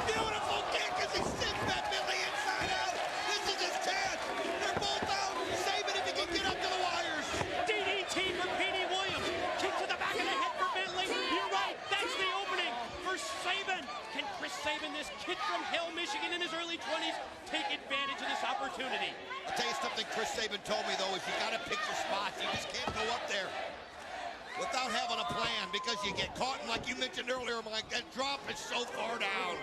beautiful kick as he sends Matt Bentley inside out. This is his chance. They're both out. Saban if he can get up to the wires. DDT for Petey Williams. Kick to the back of the head for Bentley. You're right. That's the opening for Saban. Can Chris Saban, this kid from Hale, Michigan in his early 20s, take advantage of this opportunity? I'll tell you something Chris Saban told me, though, is you got to pick your spots. You just can't go up there without having a plan, because you get caught, and like you mentioned earlier, Mike, that drop is so far down.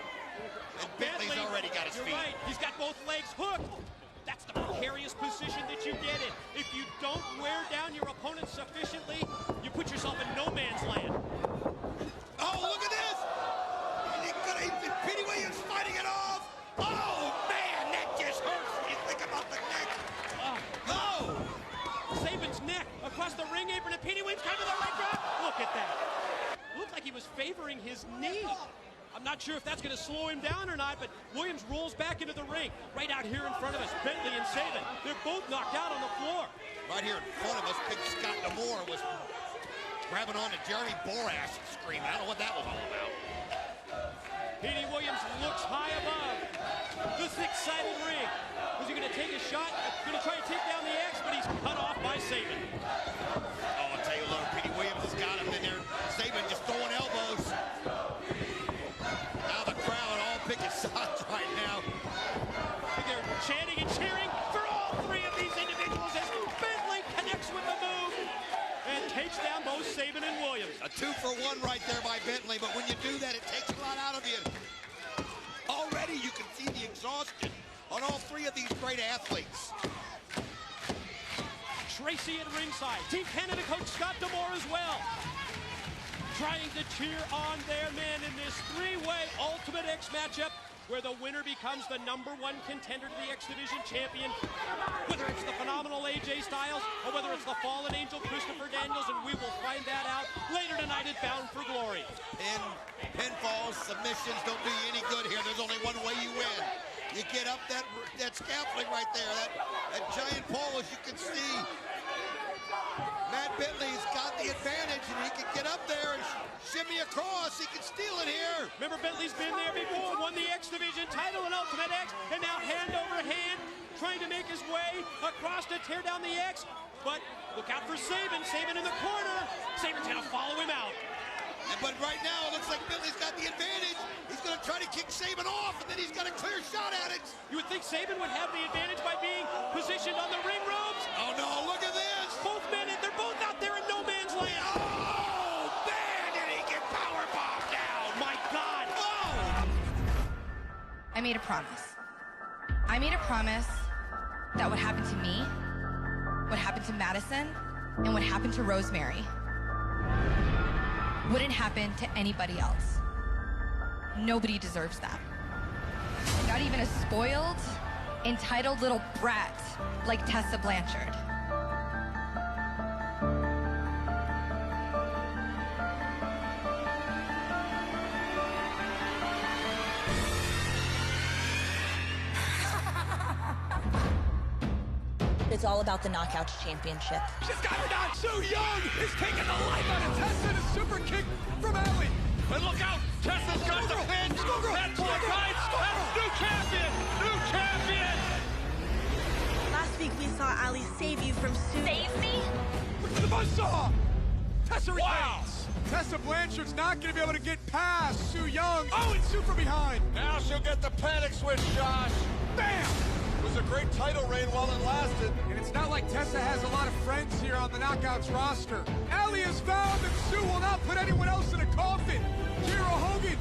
And Bentley's already got his feet. You're right. He's got both legs hooked. That's the precarious position that you get in. If you don't wear down your opponent sufficiently, you put yourself in no man's land. Oh, look at this! Petey Williams fighting it off! Oh, man, that just hurts when you think about the neck. Oh! Saban's neck across the ring apron, and Petey Williams comes to the leg drop. Look at that. Looked like he was favoring his knee. I'm not sure if that's going to slow him down or not, but Williams rolls back into the ring. Right out here in front of us, Bentley and Saban. They're both knocked out on the floor. Right here in front of us, Big Scott D'Amore was grabbing on to Jeremy Borash and screaming. I don't know what that was all about. Petey Williams looks high above the six-sided ring. Was he going to take a shot? Going to try to take down the X, but he's cut off by Saban. Oh, I'll tell you what, Petey Williams has got him in there. Saban just throwing elbows. Now the crowd all picking sides right now. They're chanting and cheering for all three of these individuals as Bentley connects with the move and takes down both Saban and Williams. A 2-for-1 right there by Bentley, but when you do that, it takes a lot out of you. Already you can see the exhaustion on all three of these great athletes. Tracy at ringside. Team Canada coach Scott D'Amore as well, trying to cheer on their men in this three-way Ultimate X matchup, where the winner becomes the #1 contender to the X Division champion, whether it's the phenomenal AJ Styles or whether it's the fallen angel Christopher Daniels, and we will find that out later tonight at Bound for Glory. Pinfalls, submissions don't do you any good here. There's only one way you win. You get up that scaffolding right there, that giant pole, as you can see. Matt Bentley's got the advantage, and he can get up there and shimmy across. He can steal it here. Remember, Bentley's been there before, won the X Division title in Ultimate X, and now hand over hand, trying to make his way across to tear down the X. But look out for Saban. Saban in the corner. Saban's going to follow him out. But right now, it looks like Bentley's got the advantage. He's going to try to kick Saban off, and then he's got a clear shot at it. You would think Saban would have the advantage by being positioned on the ring ropes. Oh, no, look at this. Both men, they're both out there in no man's land. Oh, man, did he get powerbombed down. My God. Oh. I made a promise. I made a promise that what happened to me, what happened to Madison, and what happened to Rosemary wouldn't happen to anybody else. Nobody deserves that. Not even a spoiled, entitled little brat like Tessa Blanchard. It's all about the Knockouts Championship. She's got her down. Su Yung is taking the life out of Tessa, and a super kick from Allie. And look out! Tessa's got the pin! That's what guys! That's new champion! New champion! Last week we saw Ali save you from Su. Save me? Look at the buzzsaw! Tessa retains. Tessa Blanchard's not going to be able to get past Su Yung. Oh, and Su from behind. Now she'll get the panic switch, Josh. Bam! It was a great title reign while it lasted. And it's not like Tessa has a lot of friends here on the Knockouts roster. Allie has found that Su will not put anyone else in a coffin. Jiro Hogan,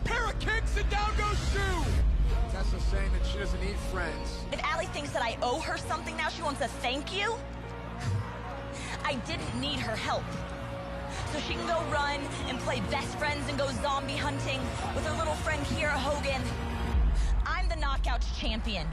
pair of kicks, and down goes Su. Tessa's saying that she doesn't need friends. If Ali thinks that I owe her something now, she wants a thank you? I didn't need her help. So she can go run and play best friends and go zombie hunting with her little friend Kiera Hogan. I'm the Knockouts champion.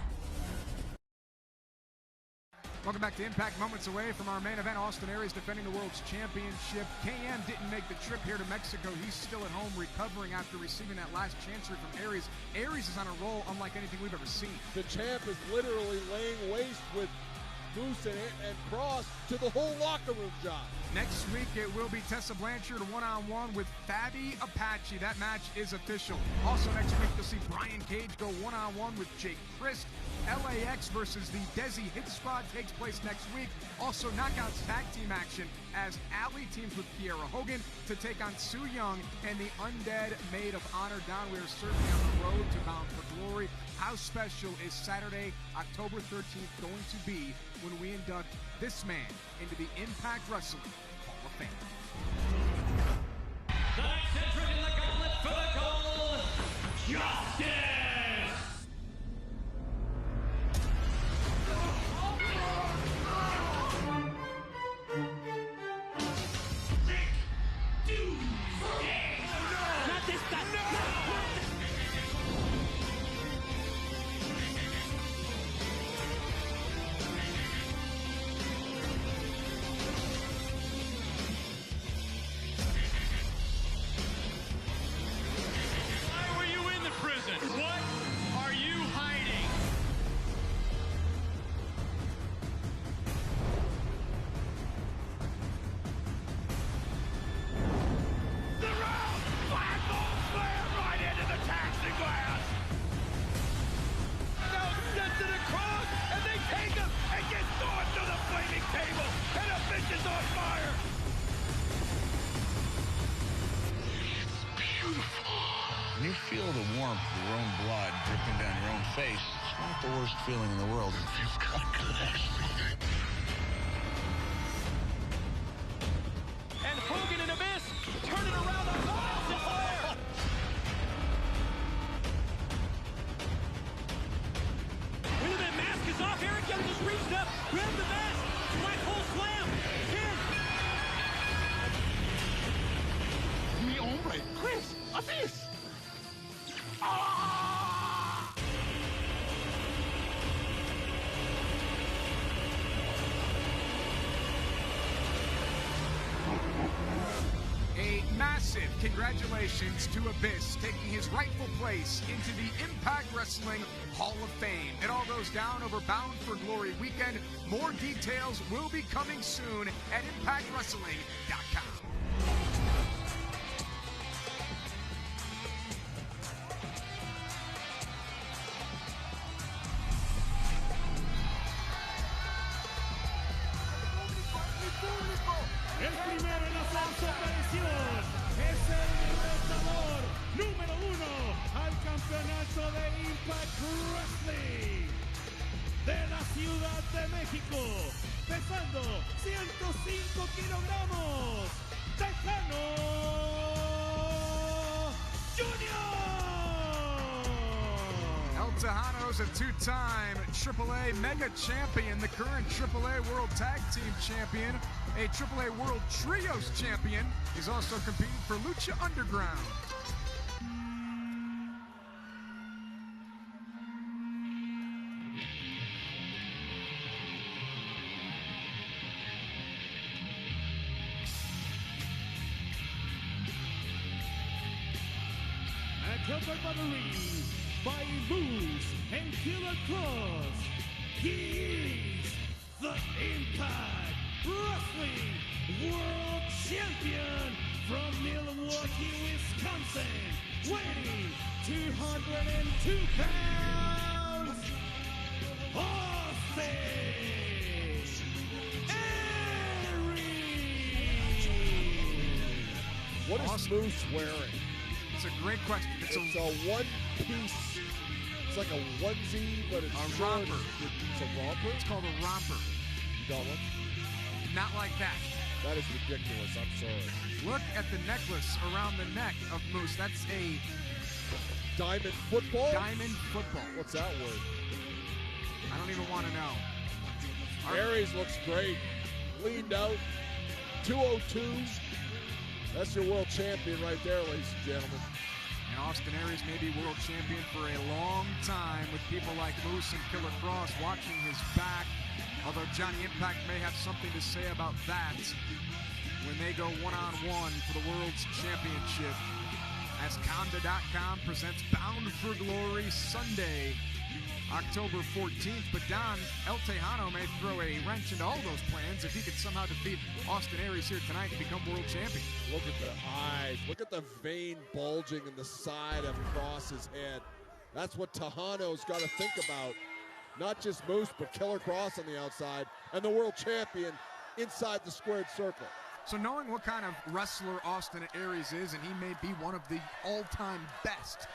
Welcome back to Impact. Moments away from our main event. Austin Aries defending the World's Championship. KM didn't make the trip here to Mexico. He's still at home recovering after receiving that last chancery from Aries. Aries is on a roll unlike anything we've ever seen. The champ is literally laying waste with Moose and Cross to the whole locker room, John. Next week, it will be Tessa Blanchard one-on-one with Fabi Apache. That match is official. Also next week, you'll see Brian Cage go one-on-one with Jake Christ. LAX versus the Desi Hit Squad takes place next week. Also, Knockouts tag team action as Allie teams with Kiera Hogan to take on Su Yung and the Undead Maid of Honor. Don, we are certainly on the road to Bound for Glory. How special is Saturday, October 13th going to be when we induct this man into the Impact Wrestling Hall of Fame? The next entrant in the gauntlet for the gold, Justice! you feel the warmth of your own blood dripping down your own face, it's not the worst feeling in the world. It feels kind of good, actually. And Hogan and Abyss turn it around on miles of fire. Wait a minute, mask is off. Eric Young just reached up, grabbed the mask. Black hole slam. Pin. Mi hombre, Chris, Abyss. A massive congratulations to Abyss, taking his rightful place into the Impact Wrestling Hall of Fame. It all goes down over Bound for Glory weekend. More details will be coming soon at ImpactWrestling.com. El primero en hacer su aparición es el retador número 1 al campeonato de Impact Wrestling de la Ciudad de México, pesando 105 kilogramos, Texano Jr. El Texano's a two-time AAA Mega Champion, the current AAA World Tag Team Champion, a AAA World Trios Champion. He's also competing for Lucha Underground. Covered by the ring by Moose and Killer Cross. He is the Impact Wrestling World Champion from Milwaukee, Wisconsin, weighing 202 pounds, Austin Aries. What is Moose wearing? It's a great question. It's a one-piece. It's like a onesie, but it's a short. romper. It's a romper? It's called a romper. You got one? Not like that. That is ridiculous. I'm sorry. Look at the necklace around the neck of Moose. That's a diamond football? Diamond football. What's that word? I don't even want to know. Aries looks great. Leaned out. 202. That's your world champion right there, ladies and gentlemen. And Austin Aries may be world champion for a long time with people like Moose and Killer Cross watching his back. Although Johnny Impact may have something to say about that when they go one-on-one for the World's Championship. As Conda.com presents Bound for Glory Sunday, October 14th. But Don, El Texano may throw a wrench into all those plans if he could somehow defeat Austin Aries here tonight and become world champion. Look at the eyes. Look at the vein bulging in the side of Cross's head. That's what Texano's got to think about. Not just Moose, but Killer Cross on the outside and the world champion inside the squared circle. So knowing what kind of wrestler Austin Aries is, and he may be one of the all-time best,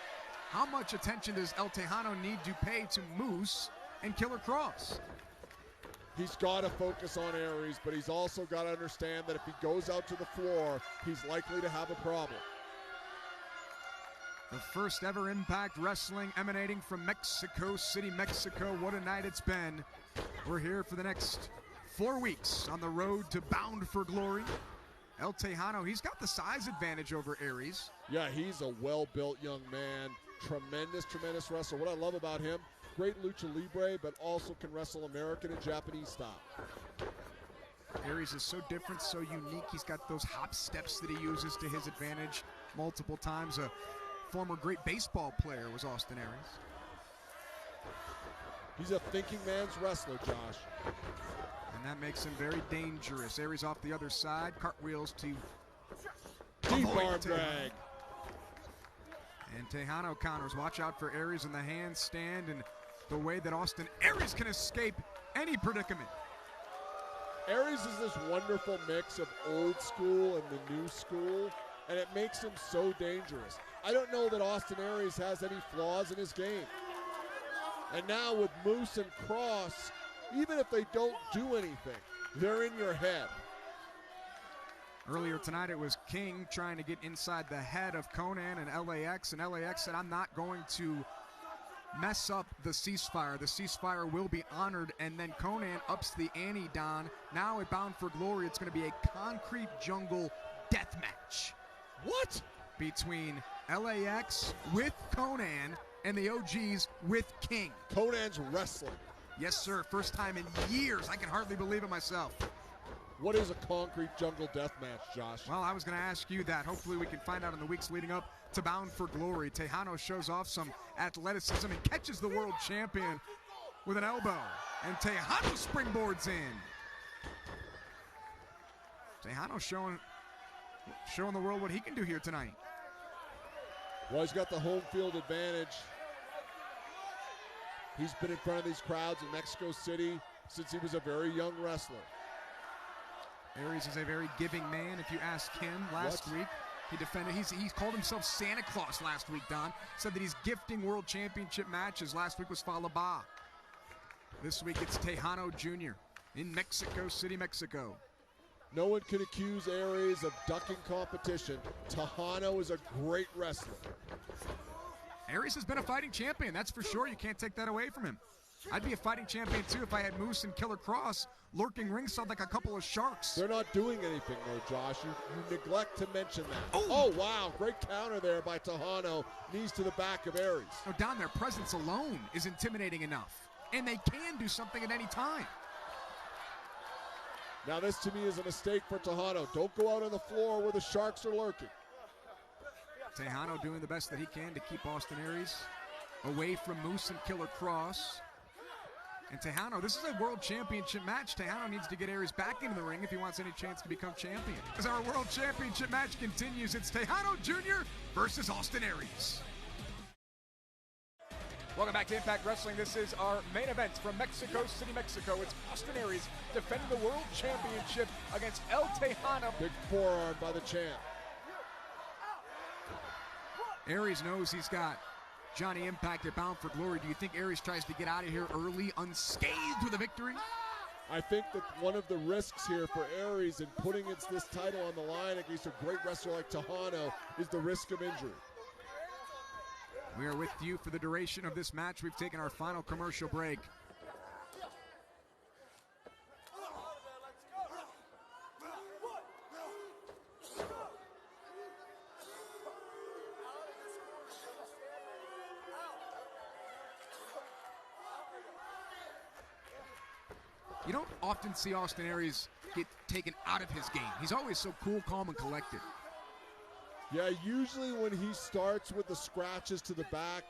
how much attention does El Texano need to pay to Moose and Killer Cross? He's got to focus on Aries, but he's also got to understand that if he goes out to the floor, he's likely to have a problem. The first ever Impact Wrestling emanating from Mexico City, Mexico. What a night it's been. We're here for the next 4 weeks on the road to Bound for Glory. El Texano, he's got the size advantage over Aries. Yeah, he's a well-built young man. Tremendous wrestler. What I love about him, great lucha libre, but also can wrestle American and Japanese style. Aries is so different, so unique. He's got those hop steps that he uses to his advantage multiple times. A former great baseball player was Austin Aries. He's a thinking man's wrestler, Josh. And that makes him very dangerous. Aries off the other side, cartwheels to deep arm drag. And Texano counters. Watch out for Aries in the handstand and the way that Austin Aries can escape any predicament. Aries is this wonderful mix of old school and the new school. and it makes him so dangerous. I don't know that Austin Aries has any flaws in his game. And now with Moose and Cross, even if they don't do anything, they're in your head. Earlier tonight, it was King trying to get inside the head of Conan and LAX, and LAX said, I'm not going to mess up the ceasefire. The ceasefire will be honored, and then Conan ups the ante, Don. Now at Bound for Glory, it's going to be a concrete jungle death match. What? Between LAX with Conan and the OGs with King. Conan's wrestling. Yes, sir. First time in years. I can hardly believe it myself. What is a concrete jungle death match, Josh? Well, I was going to ask you that. Hopefully we can find out in the weeks leading up to Bound for Glory. Texano shows off some athleticism and catches the world champion with an elbow. And Texano springboards in. Texano showing the world what he can do here tonight. Well, he's got the home field advantage. He's been in front of these crowds in Mexico City since he was a very young wrestler. Aries is a very giving man. If you ask him last week, he defended. He called himself Santa Claus last week, Don. Said that he's gifting world championship matches. Last week was Falaba. This week it's Texano Jr. in Mexico City, Mexico. No one can accuse Aries of ducking competition. Texano is a great wrestler. Aries has been a fighting champion, that's for sure. You can't take that away from him. I'd be a fighting champion too if I had Moose and Killer Cross lurking ringside like a couple of sharks. They're not doing anything though, Josh. You neglect to mention that. Oh, wow, great counter there by Texano. Knees to the back of Aries. No, Don, their presence alone is intimidating enough. And they can do something at any time. Now this to me is a mistake for Texano. Don't go out on the floor where the sharks are lurking. Texano doing the best that he can to keep Austin Aries away from Moose and Killer Cross. And Texano, this is a world championship match. Texano needs to get Aries back into the ring if he wants any chance to become champion. As our world championship match continues, it's Texano Jr. versus Austin Aries. Welcome back to Impact Wrestling. This is our main event from Mexico City, Mexico. It's Austin Aries defending the world championship against El Texano. Big forearm by the champ. Aries knows he's got Johnny Impact at Bound for Glory. Do you think Aries tries to get out of here early unscathed with a victory? I think that one of the risks here for Aries in putting this title on the line against a great wrestler like Texano is the risk of injury. We are with you for the duration of this match. We've taken our final commercial break. You don't often see Austin Aries get taken out of his game. He's always so cool, calm, and collected. Yeah, usually when he starts with the scratches to the back,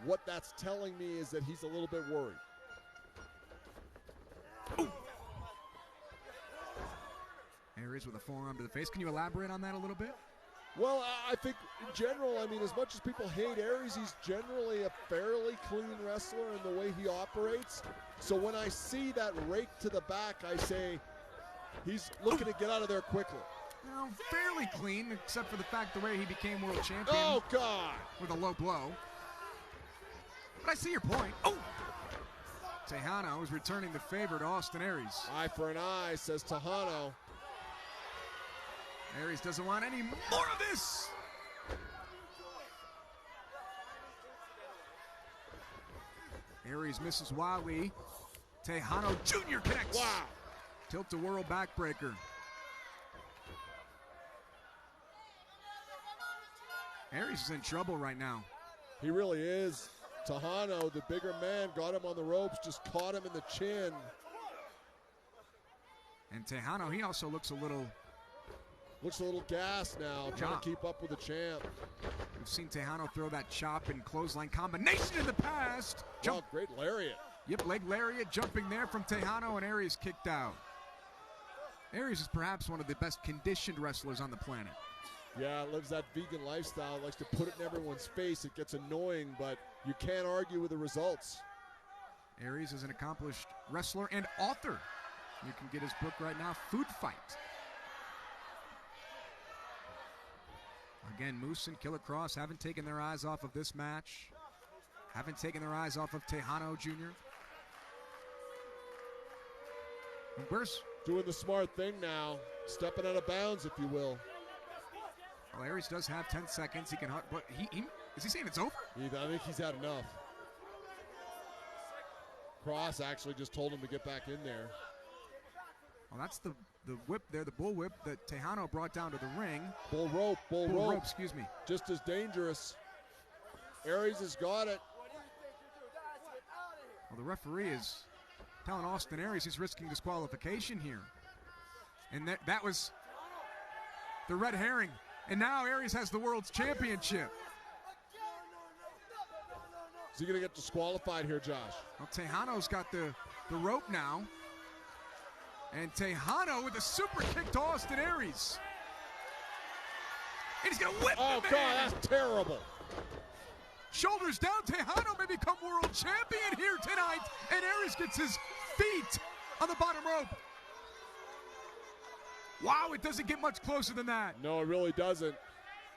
what that's telling me is that he's a little bit worried. Ooh. Aries with a forearm to the face. Can you elaborate on that a little bit? Well, I think in general, I mean, as much as people hate Aries, he's generally a fairly clean wrestler in the way he operates. So when I see that rake to the back, I say he's looking to get out of there quickly. Well, fairly clean, except for the fact the way he became world champion. Oh, God! With a low blow. But I see your point. Oh! Texano is returning the favor to Austin Aries. Eye for an eye, says Texano. Aries doesn't want any more of this. Aries misses wildly. Texano Jr. connects. Wow. Tilt-a-whirl backbreaker. Aries is in trouble right now. He really is. Texano, the bigger man, got him on the ropes, just caught him in the chin. And Texano, he also looks a little gassed now, trying to keep up with the champ. We've seen Texano throw that chop and clothesline combination in the past. Wow, great lariat. Yep, leg lariat jumping there from Texano, and Aries kicked out. Aries is perhaps one of the best conditioned wrestlers on the planet. Yeah, lives that vegan lifestyle, likes to put it in everyone's face. It gets annoying, but you can't argue with the results. Aries is an accomplished wrestler and author. You can get his book right now, Food Fight. Again, Moose and Killer Cross haven't taken their eyes off of this match. Haven't taken their eyes off of Texano Jr. And where's... Doing the smart thing now. Stepping out of bounds, if you will. Well, Aries does have 10 seconds. He can... But is he saying it's over? I think he's had enough. Cross actually just told him to get back in there. Well, that's the whip there, the bull whip that Texano brought down to the ring. Bull rope, bull rope, excuse me. Just as dangerous. Aries has got it. Well, the referee is telling Austin Aries he's risking disqualification here. And that was the red herring. And now Aries has the world's championship. Is he going to get disqualified here, Josh? Well, Texano's got the rope now. And Texano with a super kick to Austin Aries. And he's going to whip the man. God, that's terrible. Shoulders down, Texano may become world champion here tonight. And Aries gets his feet on the bottom rope. Wow, it doesn't get much closer than that. No, it really doesn't.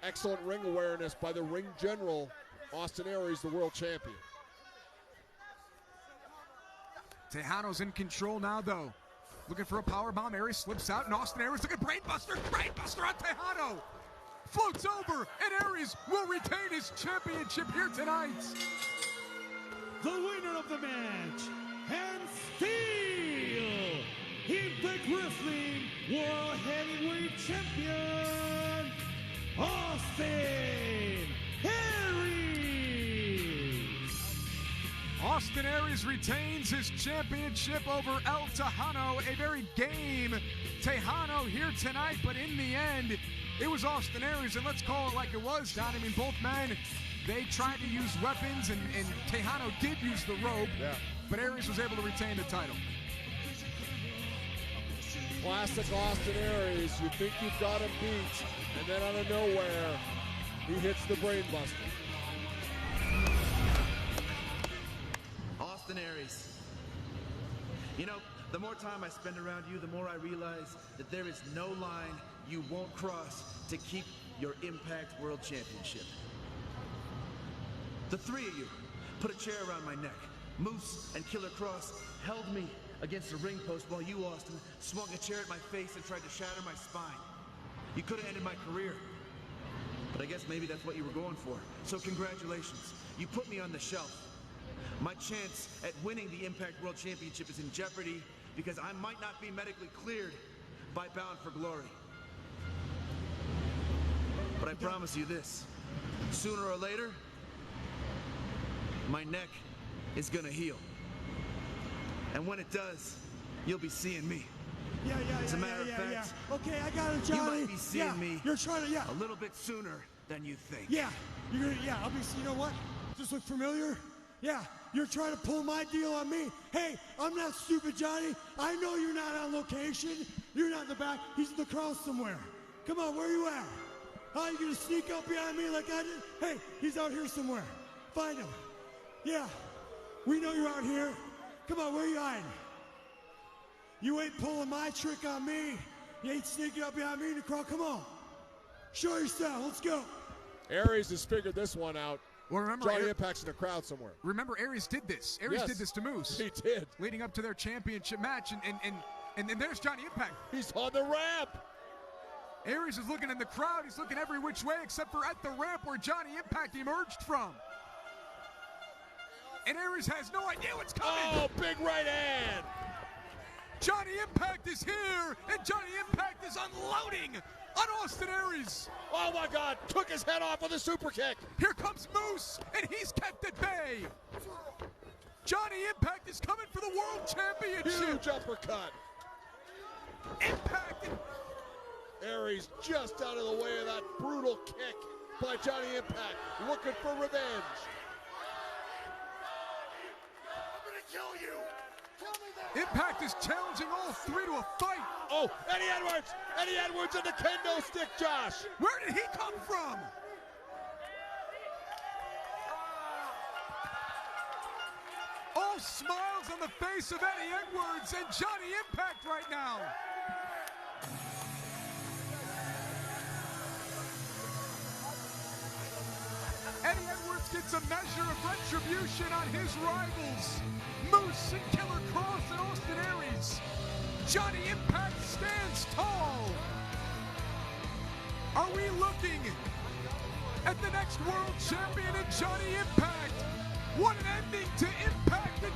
Excellent ring awareness by the ring general, Austin Aries, the world champion. Texano's in control now, though. Looking for a powerbomb. Aries slips out, and Austin Aries looking brainbuster. Brainbuster on Texano. Floats over, and Aries will retain his championship here tonight. The winner of the match, and still Impact Wrestling World Heavyweight Champion, Austin Aries. Austin Aries retains his championship over El Texano. A very game Texano here tonight, but in the end, it was Austin Aries, and let's call it like it was, Don. I mean, both men, they tried to use weapons, and Texano did use the rope, but Aries was able to retain the title. Classic Austin Aries. You think you've got him beat, and then out of nowhere, he hits the brainbuster. Austin Aries. You know, the more time I spend around you, the more I realize that there is no line you won't cross to keep your Impact World Championship. The three of you put a chair around my neck. Moose and Killer Cross held me against a ring post while you, Austin, swung a chair at my face and tried to shatter my spine. You could have ended my career, but I guess maybe that's what you were going for. So congratulations. You put me on the shelf. My chance at winning the Impact World Championship is in jeopardy because I might not be medically cleared by Bound for Glory. But I promise you this, sooner or later, my neck is gonna heal. And when it does, you'll be seeing me. As a matter of fact, okay, I got it, Johnny. You might be seeing me you're trying to, a little bit sooner than you think. You're gonna, I'll be, you know what? Does this look familiar? Yeah, you're trying to pull my deal on me. Hey, I'm not stupid, Johnny. I know you're not on location. You're not in the back. He's in the crowd somewhere. Come on, where you at? How you gonna sneak up behind me like I did? Hey, he's out here somewhere. Find him. Yeah, we know you're out here. Come on, where you hiding? You ain't pulling my trick on me. You ain't sneaking up behind me in the crowd. Come on. Show yourself. Let's go. Aries has figured this one out. Well, remember, Johnny Impact's in the crowd somewhere. Remember, Aries did this. Aries did this to Moose. He did. Leading up to their championship match, and there's Johnny Impact. He's on the ramp. Aries is looking in the crowd. He's looking every which way except for at the ramp where Johnny Impact emerged from. And Aries has no idea what's coming. Oh, big right hand. Johnny Impact is here, and Johnny Impact is unloading on Austin Aries. Oh my God, took his head off with a super kick. Here comes Moose, and he's kept at bay. Johnny Impact is coming for the world championship. Huge uppercut. Impact. Aries just out of the way of that brutal kick by Johnny Impact, looking for revenge. I'm gonna kill you. Impact is challenging all three to a fight. Oh, Eddie Edwards! Eddie Edwards in the kendo stick, Josh. Where did he come from? All smiles on the face of Eddie Edwards and Johnny Impact right now. Impact gets a measure of retribution on his rivals, Moose and Killer Cross and Austin Aries. Johnny Impact stands tall. Are we looking at the next world champion in Johnny Impact? What an ending to Impact in